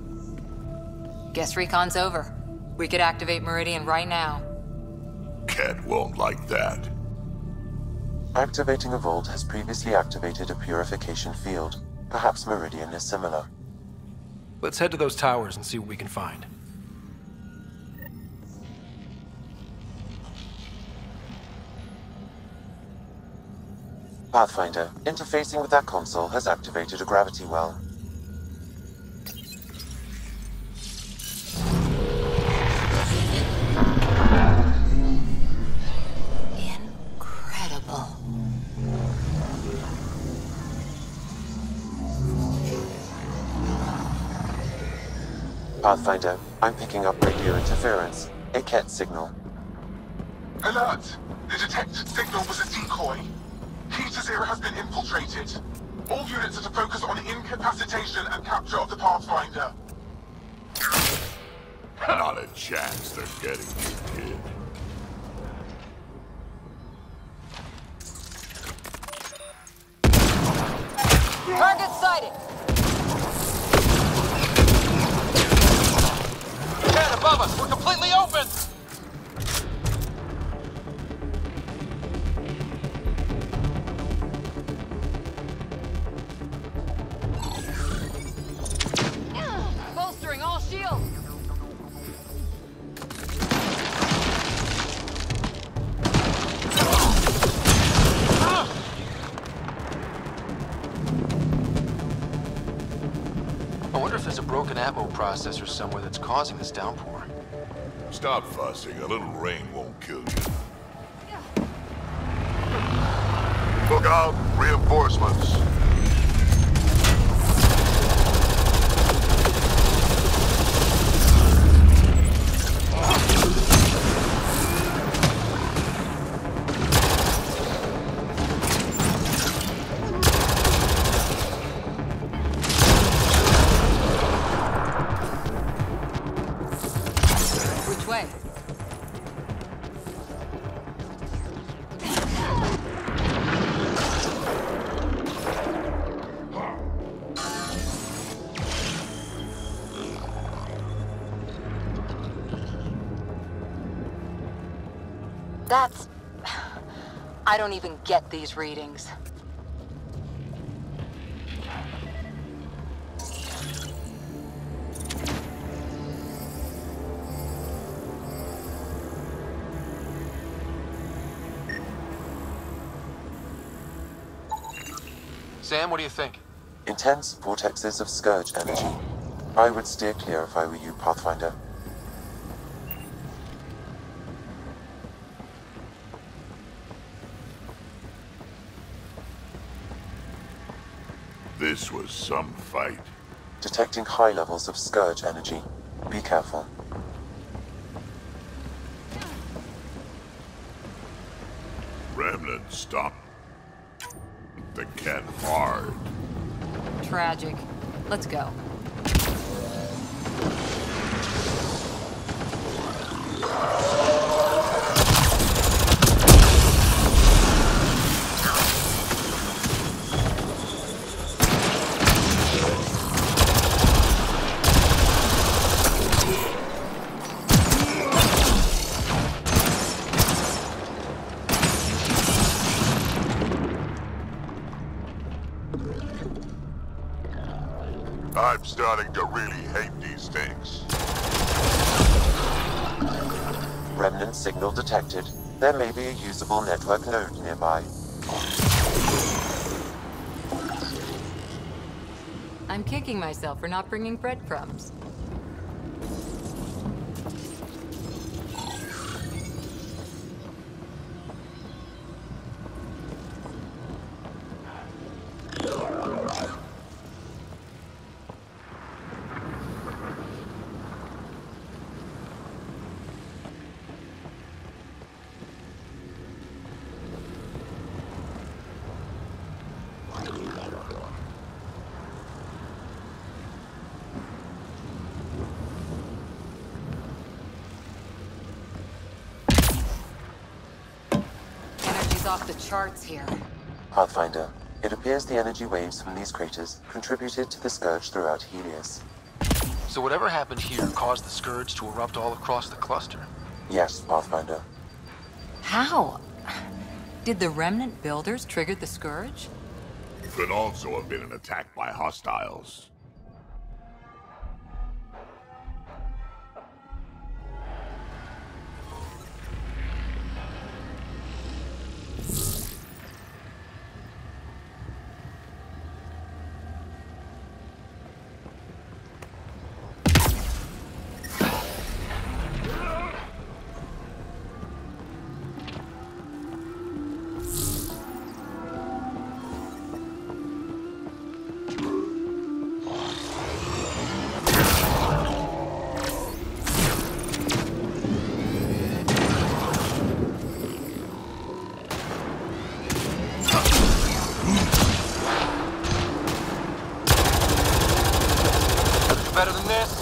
Guess recon's over. We could activate Meridian right now. Kett won't like that. Activating a vault has previously activated a purification field. Perhaps Meridian is similar. Let's head to those towers and see what we can find. Pathfinder, interfacing with that console has activated a gravity well. Incredible. Pathfinder, I'm picking up radio interference. A Kett signal. Alert! The detect signal was a decoy. Key to Zero has been infiltrated. All units are to focus on incapacitation and capture of the Pathfinder. Not a chance they're getting you, kid. Target sighted! Cat above us! We're completely open! Bolstering all shields! I wonder if there's a broken ammo processor somewhere that's causing this downpour. Stop fussing. A little rain won't kill you. Look out! Reinforcements! Which way? That's... I don't even get these readings. Sam, what do you think? Intense vortexes of scourge energy. I would steer clear if I were you, Pathfinder. This was some fight. Detecting high levels of scourge energy. Be careful. Remnant, stop the Kett hard. Tragic. Let's go. I'm starting to really hate these things. Remnant signal detected. There may be a usable network node nearby. I'm kicking myself for not bringing breadcrumbs. Off the charts here. Pathfinder, it appears the energy waves from these craters contributed to the scourge throughout Helios. So whatever happened here caused the scourge to erupt all across the cluster? Yes, Pathfinder. How? Did the Remnant builders trigger the scourge? Could also have been an attack by hostiles. Better than this?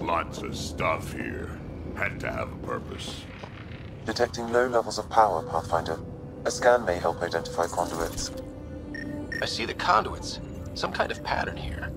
Lots of stuff here. Had to have a purpose. Detecting low levels of power, Pathfinder. A scan may help identify conduits. I see the conduits. Some kind of pattern here.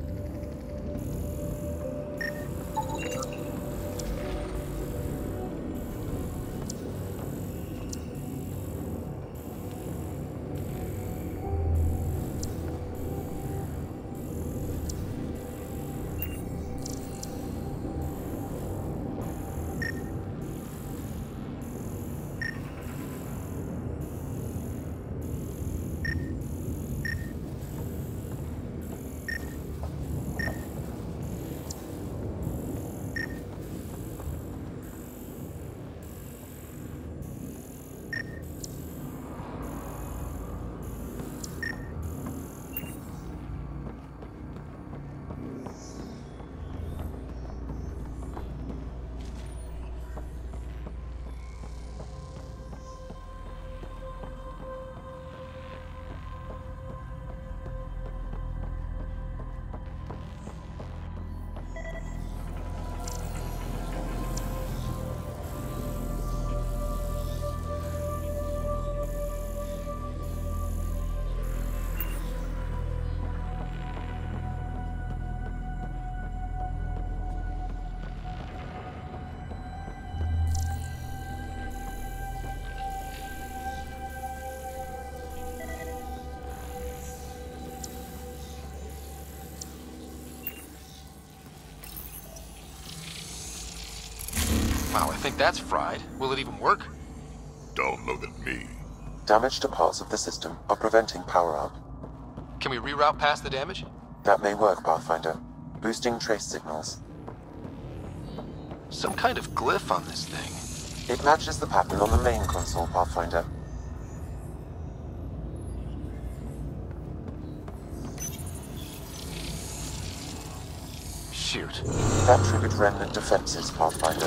think that's fried. Will it even work? Don't look at me. Damage to parts of the system are preventing power-up. Can we reroute past the damage? That may work, Pathfinder. Boosting trace signals. Some kind of glyph on this thing. It matches the pattern on the main console, Pathfinder. Shoot. That triggered remnant defenses, Pathfinder.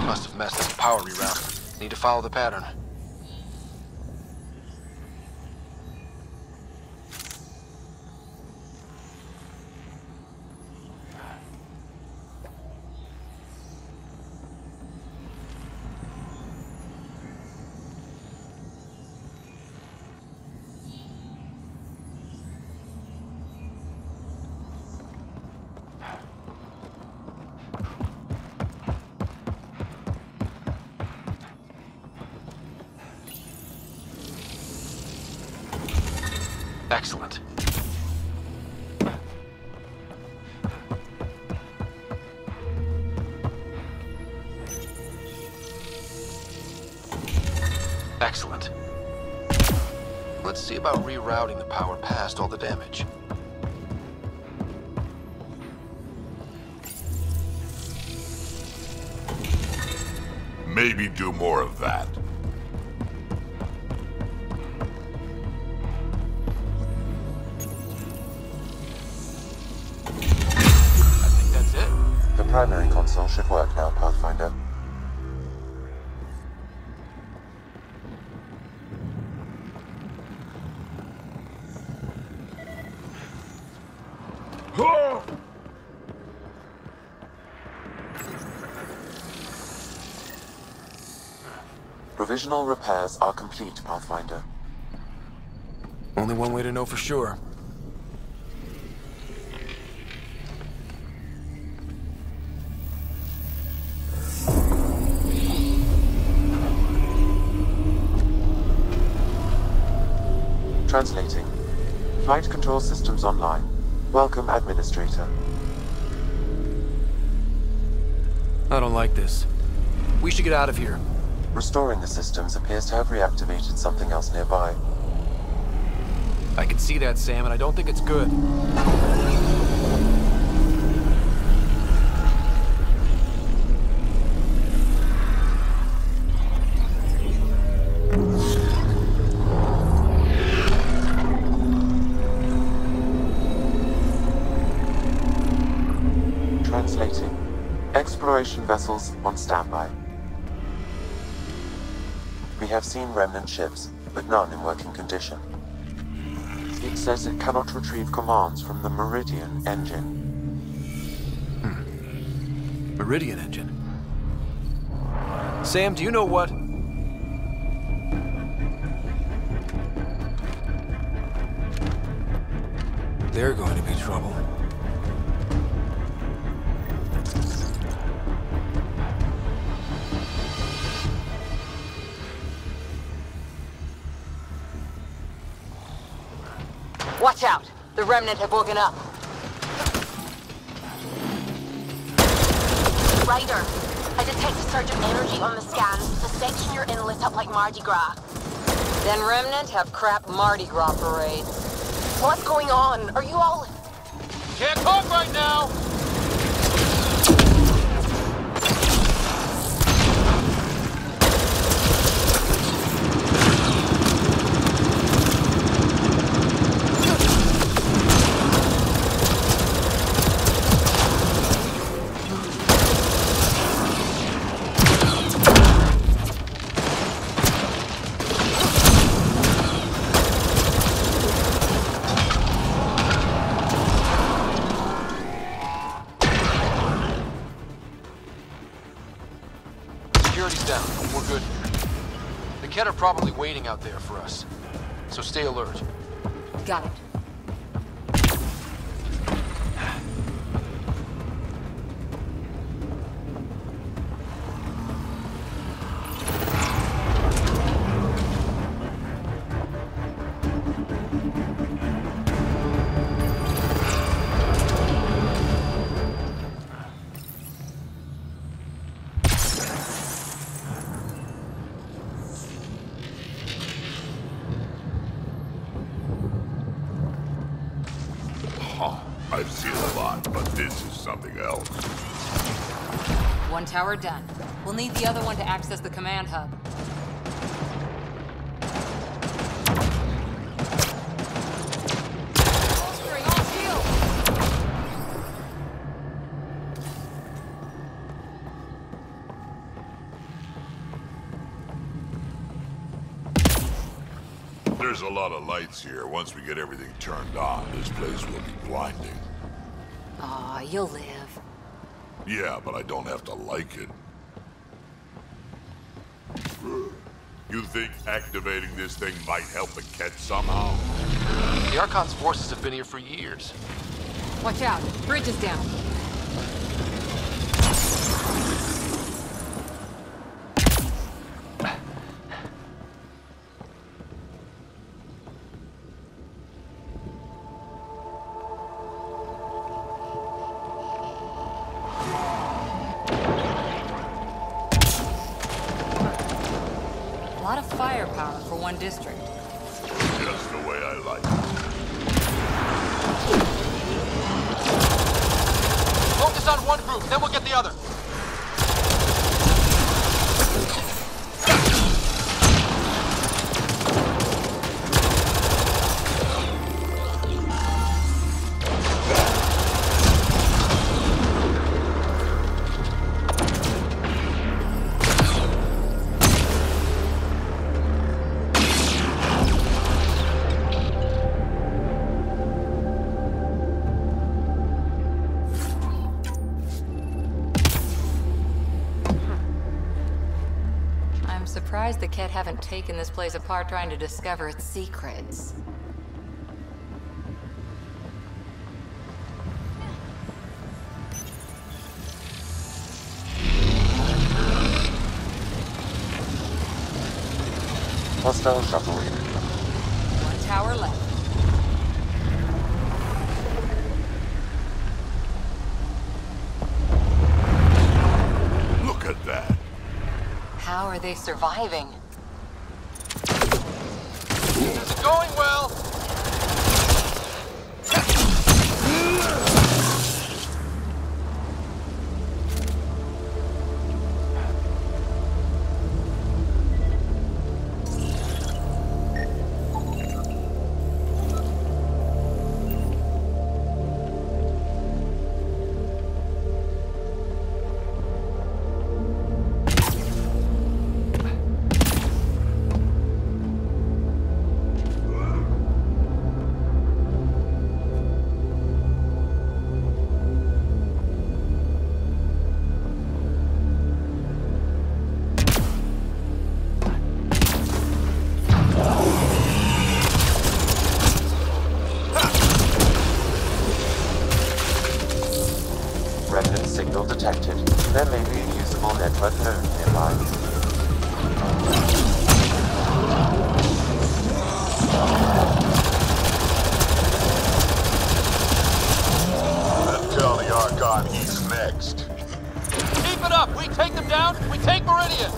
Must have messed up the power reroute. Need to follow the pattern. Excellent. Excellent. Let's see about rerouting the power past all the damage. Maybe do more of that. The primary console should work now, Pathfinder. Provisional repairs are complete, Pathfinder. Only one way to know for sure. Translating. Flight control systems online. Welcome, Administrator. I don't like this. We should get out of here. Restoring the systems appears to have reactivated something else nearby. I can see that, Sam, and I don't think it's good. Translating. Exploration vessels on standby. We have seen remnant ships, but none in working condition. It says it cannot retrieve commands from the Meridian engine. Meridian engine. Sam, do you know what? They're going to be trouble. Watch out! The Remnant have woken up. Ryder, I detect a surge of energy on the scans. The section you're in lit up like Mardi Gras. Then Remnant have crap Mardi Gras parades. What's going on? Are you all... Can't talk right now! Security's down. We're good here. The Kett are probably waiting out there for us, so stay alert. Got it. but this is something else. One tower done. We'll need the other one to access the command hub. Bolstering all shields! There's a lot of lights here. Once we get everything turned on, this place will be blinding. Aw, you'll live. Yeah, but I don't have to like it. You think activating this thing might help the Ket somehow? The Archon's forces have been here for years. Watch out, bridge is down. A lot of firepower for one district. Just the way I like it. Focus on one group, then we'll get the other. Surprised the Ket haven't taken this place apart trying to discover its secrets. Hostile shuttle in. One tower left. Look at that. How are they surviving? This is going well. Signal detected. There may be a usable network node nearby. Let's tell the Archon he's next. Keep it up! We take them down, we take Meridian!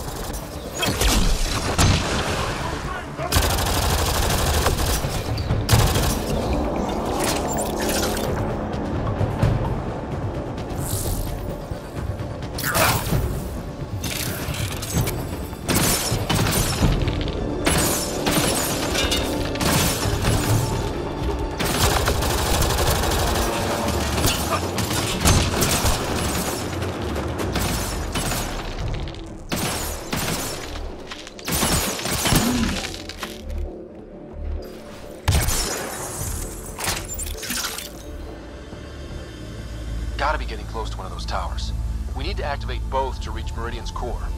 Gotta be getting close to one of those towers. We need to activate both to reach Meridian's core.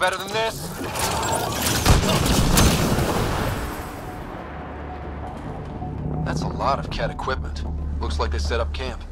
better than this? That's a lot of Cat equipment. Looks like they set up camp.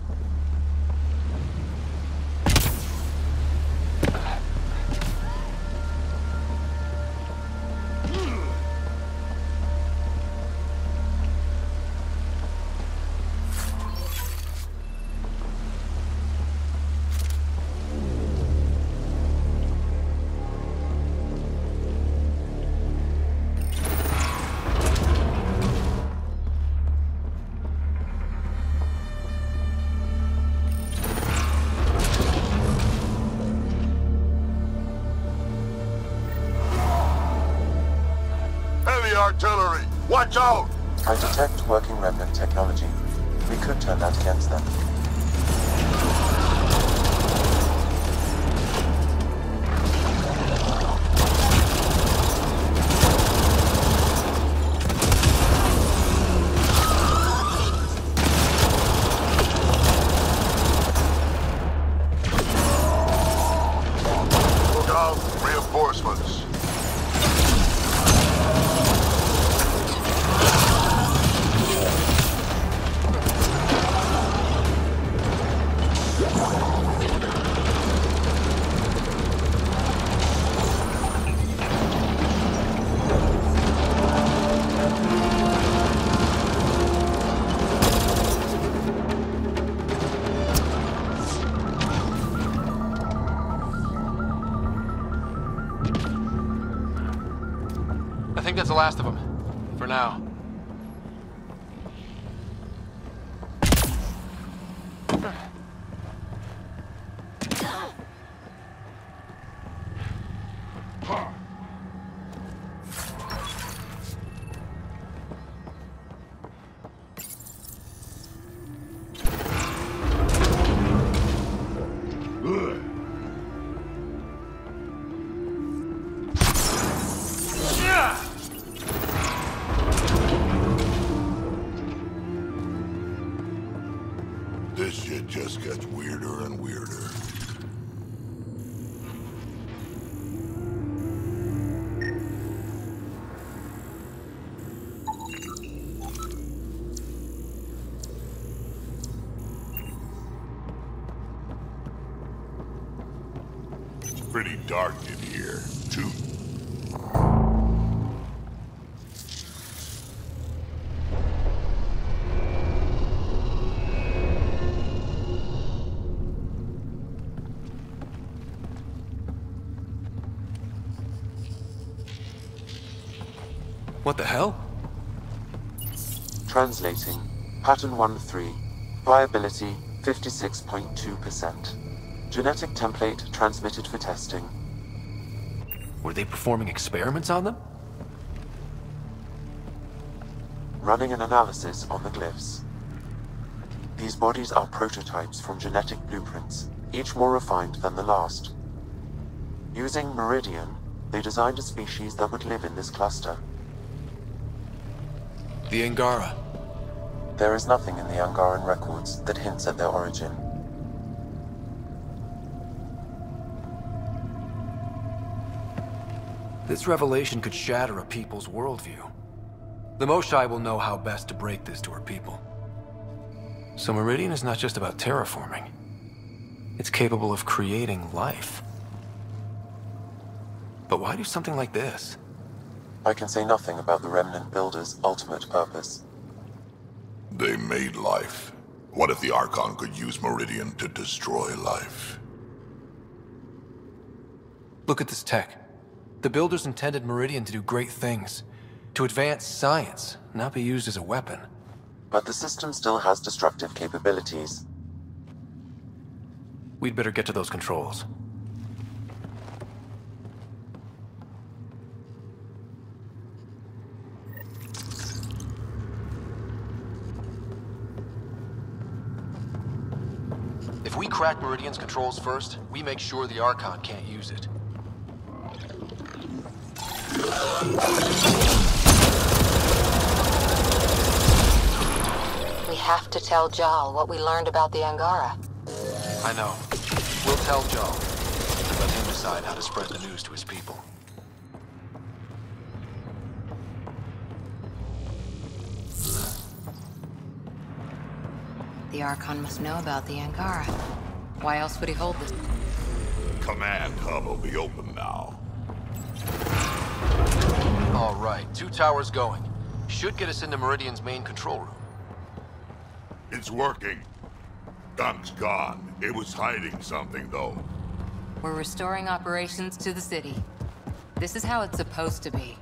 Artillery! Watch out! I detect working remnant technology. We could turn that against them. Look out! Reinforcements! I think that's the last of them. For now. This shit just gets weirder and weirder. It's pretty dark in here, too. What the hell? Translating. Pattern 1-3. Viability 56.2%. Genetic template transmitted for testing. Were they performing experiments on them? Running an analysis on the glyphs. These bodies are prototypes from genetic blueprints, each more refined than the last. Using Meridian, they designed a species that would live in this cluster. The Angara. There is nothing in the Angaran records that hints at their origin. This revelation could shatter a people's worldview. The Moshai will know how best to break this to her people. So Meridian is not just about terraforming. It's capable of creating life. But why do something like this? I can say nothing about the Remnant Builders' ultimate purpose. They made life. What if the Archon could use Meridian to destroy life? Look at this tech. The Builders intended Meridian to do great things. To advance science, not be used as a weapon. But the system still has destructive capabilities. We'd better get to those controls. If we crack Meridian's controls first, we make sure the Archon can't use it. We have to tell Jal what we learned about the Angara. I know. We'll tell Joe. Let him decide how to spread the news to his people. The Archon must know about the Angara. Why else would he hold this? Command hub will be open now. All right, 2 towers going. Should get us into Meridian's main control room. It's working. Gunk's gone. It was hiding something, though. We're restoring operations to the city. This is how it's supposed to be.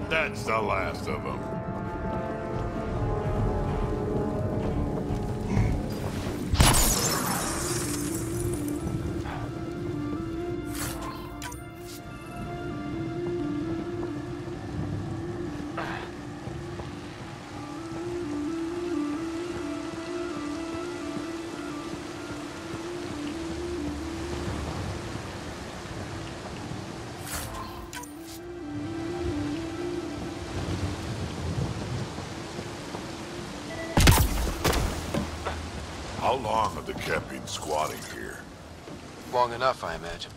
That's the last of them. How long have the Ket been squatting here? Long enough, I imagine.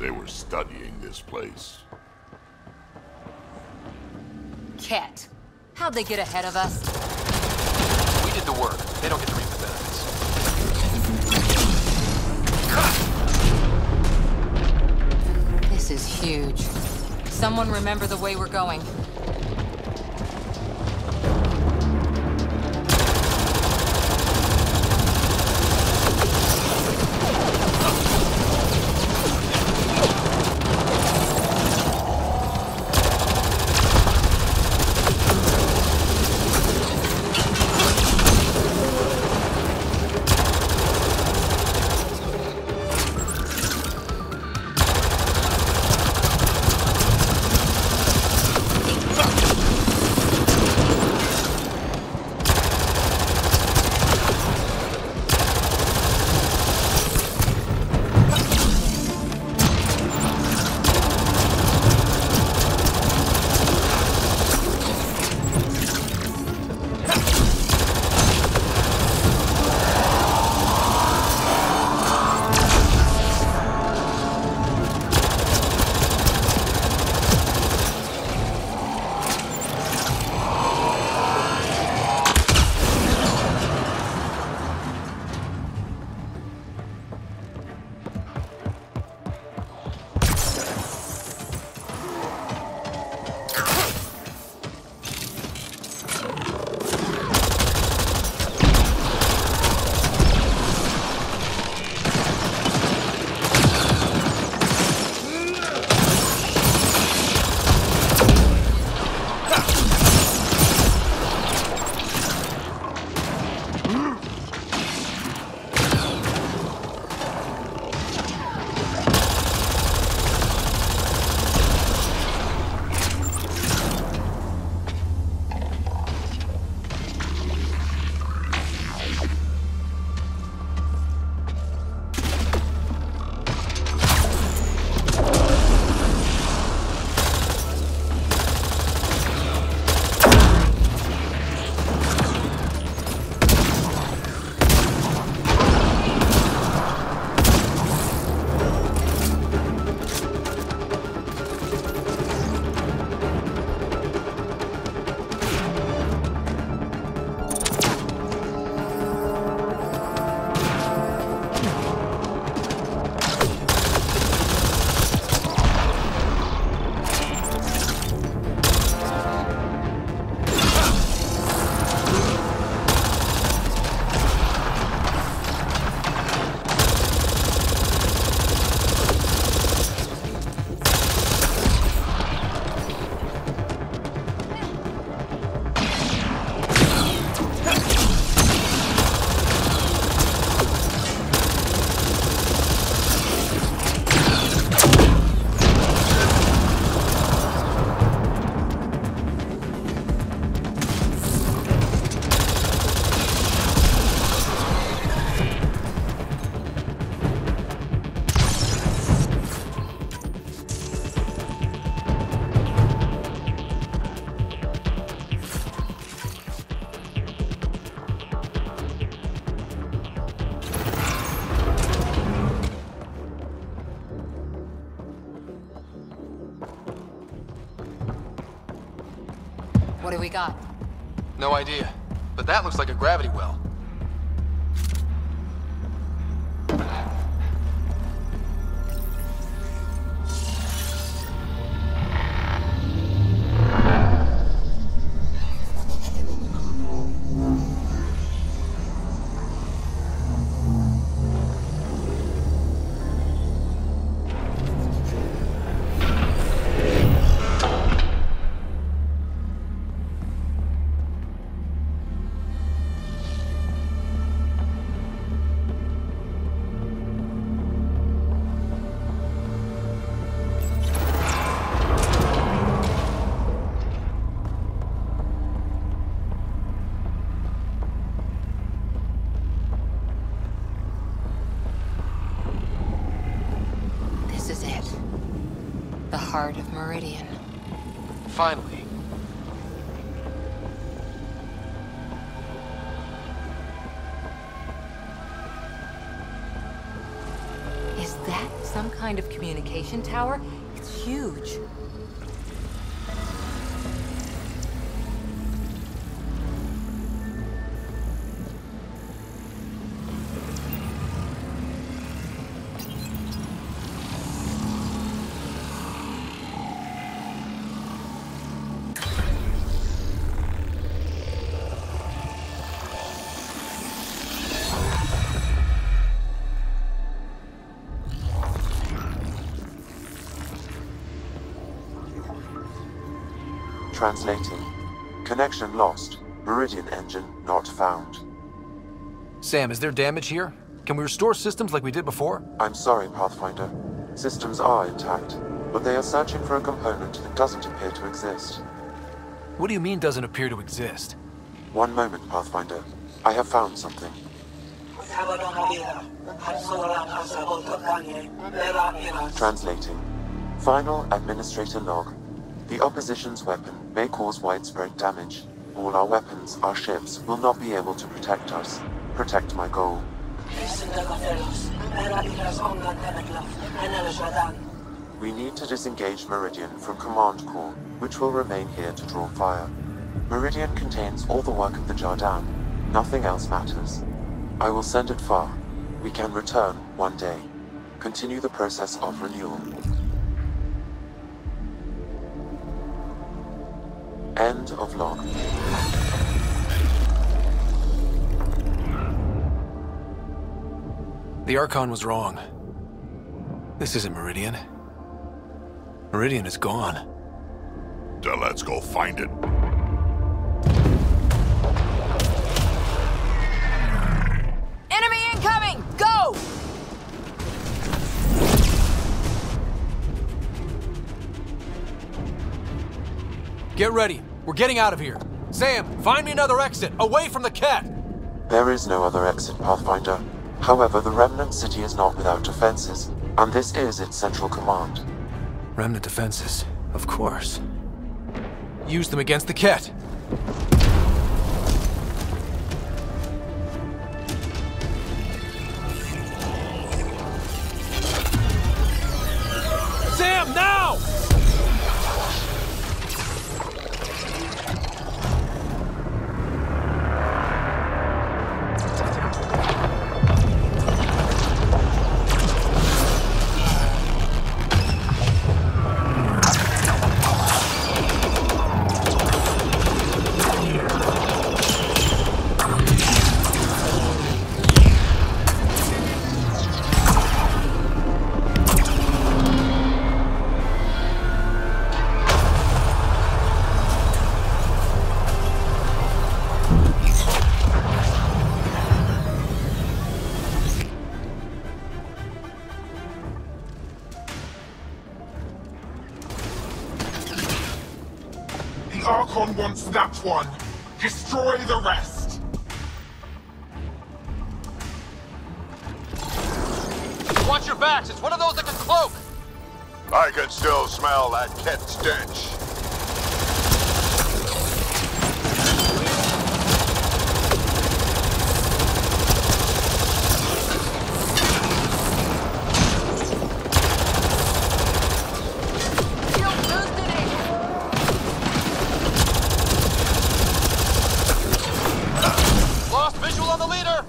They were studying this place. Ket. How'd they get ahead of us? We did the work. They don't get to reap the benefits. This is huge. Someone remember the way we're going. we got? No idea. But that looks like a gravity well. Heart of Meridian. Finally. Is that some kind of communication tower? It's huge. Translating. Connection lost. Meridian engine not found. Sam, is there damage here? Can we restore systems like we did before? I'm sorry, Pathfinder. Systems are intact, but they are searching for a component that doesn't appear to exist. What do you mean doesn't appear to exist? One moment, Pathfinder. I have found something. Translating. Final Administrator log. The opposition's weapon may cause widespread damage. All our weapons, our ships, will not be able to protect us. Protect my goal. We need to disengage Meridian from Command Core, which will remain here to draw fire. Meridian contains all the work of the Jardan. Nothing else matters. I will send it far. We can return one day. Continue the process of renewal. End of log. The Archon was wrong. This isn't Meridian. Meridian is gone. Then let's go find it. Enemy incoming! Go! Get ready. We're getting out of here. Sam, find me another exit, away from the cat! There is no other exit, Pathfinder. However, the Remnant City is not without defenses, and this is its central command. Remnant defenses, of course. Use them against the cat. Sam, now! The Archon wants that one. Destroy the rest. Watch your backs, it's one of those that can cloak! I can still smell that kit stench. visual on the leader!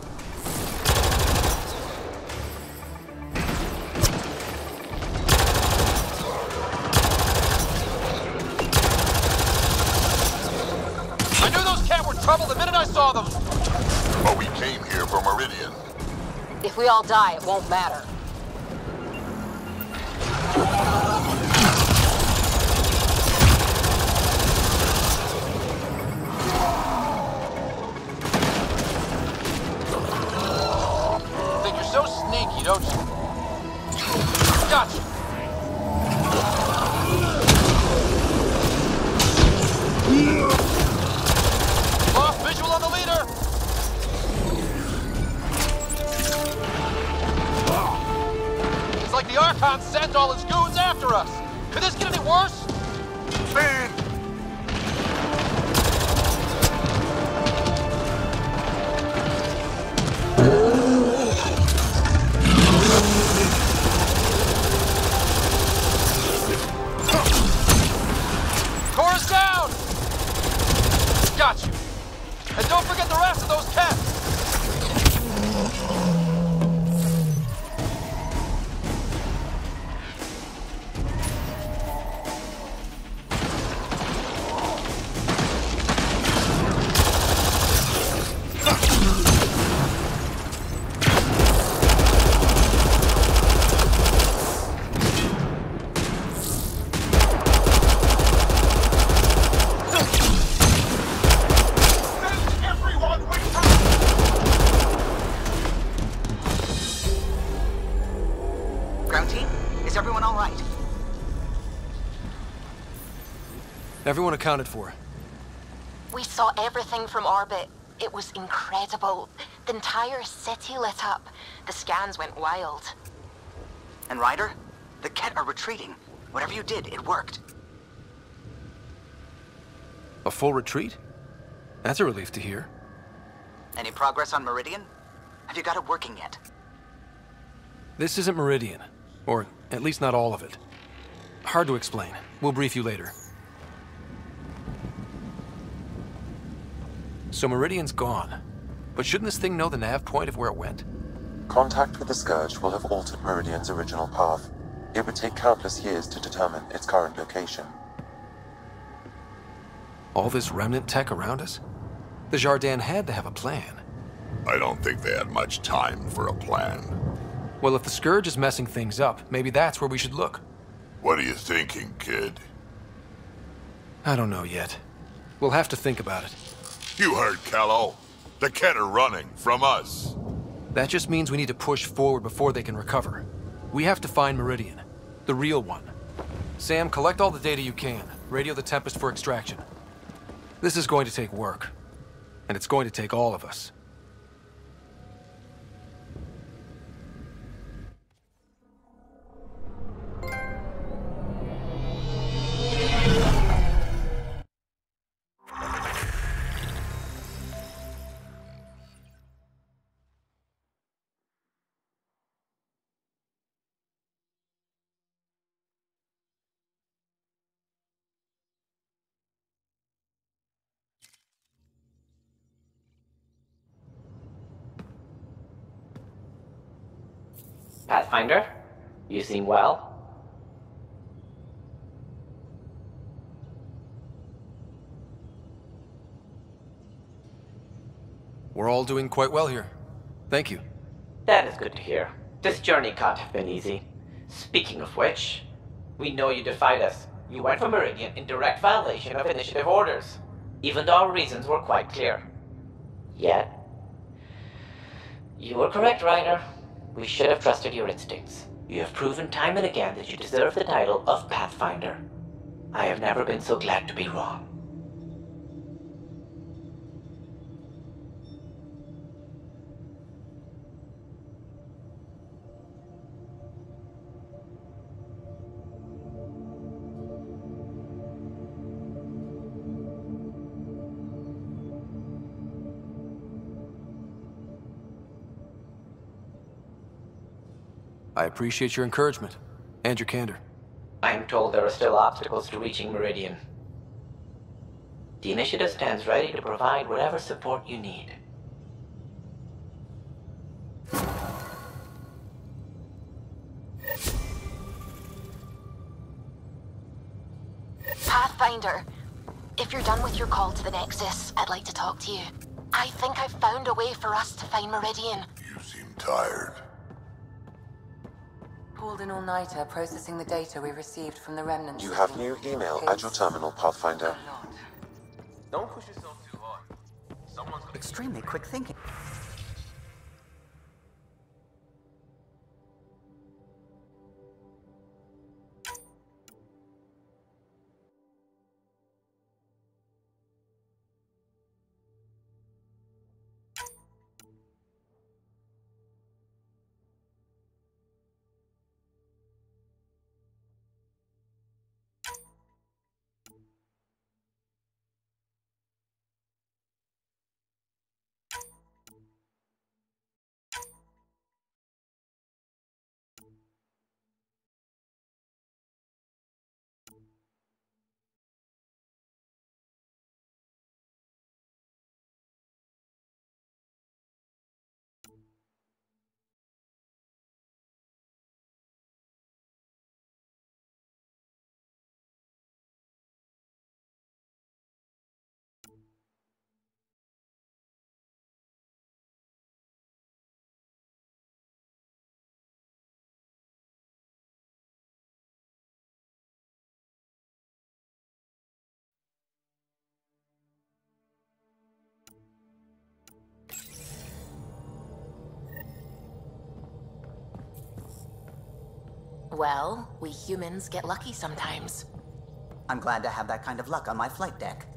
I knew those cat were trouble the minute I saw them! But we came here for Meridian. If we all die, it won't matter. Think you're so sneaky, don't you? Gotcha! Lost visual on the leader! It's like the Archon sent all his goons after us! Could this get any worse? Man! Core is down! Got you! And don't forget the rest of those cats! Ground team, is everyone all right? Everyone accounted for. We saw everything from orbit. It was incredible. The entire city lit up. The scans went wild. And Ryder, the Ket are retreating. Whatever you did, it worked. A full retreat? That's a relief to hear. Any progress on Meridian? Have you got it working yet? This isn't Meridian. Or at least not all of it. Hard to explain. We'll brief you later. So Meridian's gone. But shouldn't this thing know the nav point of where it went? Contact with the Scourge will have altered Meridian's original path. It would take countless years to determine its current location. All this remnant tech around us? The Jardin had to have a plan. I don't think they had much time for a plan. Well, if the Scourge is messing things up, maybe that's where we should look. What are you thinking, kid? I don't know yet. We'll have to think about it. You heard, Kello. The Ket are running from us. That just means we need to push forward before they can recover. We have to find Meridian. The real one. Sam, collect all the data you can. Radio the Tempest for extraction. This is going to take work. And it's going to take all of us. Pathfinder, you seem well. We're all doing quite well here. Thank you. That is good to hear. This journey can't have been easy. Speaking of which, we know you defied us. You went for Meridian in direct violation of initiative orders, even though our reasons were quite clear. Yet, you were correct, Ryder. We should have trusted your instincts. You have proven time and again that you deserve the title of Pathfinder. I have never been so glad to be wrong. I appreciate your encouragement, and your candor. I am told there are still obstacles to reaching Meridian. The Initiative stands ready to provide whatever support you need. Pathfinder. If you're done with your call to the Nexus, I'd like to talk to you. I think I've found a way for us to find Meridian. You seem tired. Pulled an all-nighter processing the data we received from the remnants. You have new email at your terminal, Pathfinder. Don't push yourself too hard. Someone's gonna... Extremely quick thinking. Well, we humans get lucky sometimes. I'm glad to have that kind of luck on my flight deck.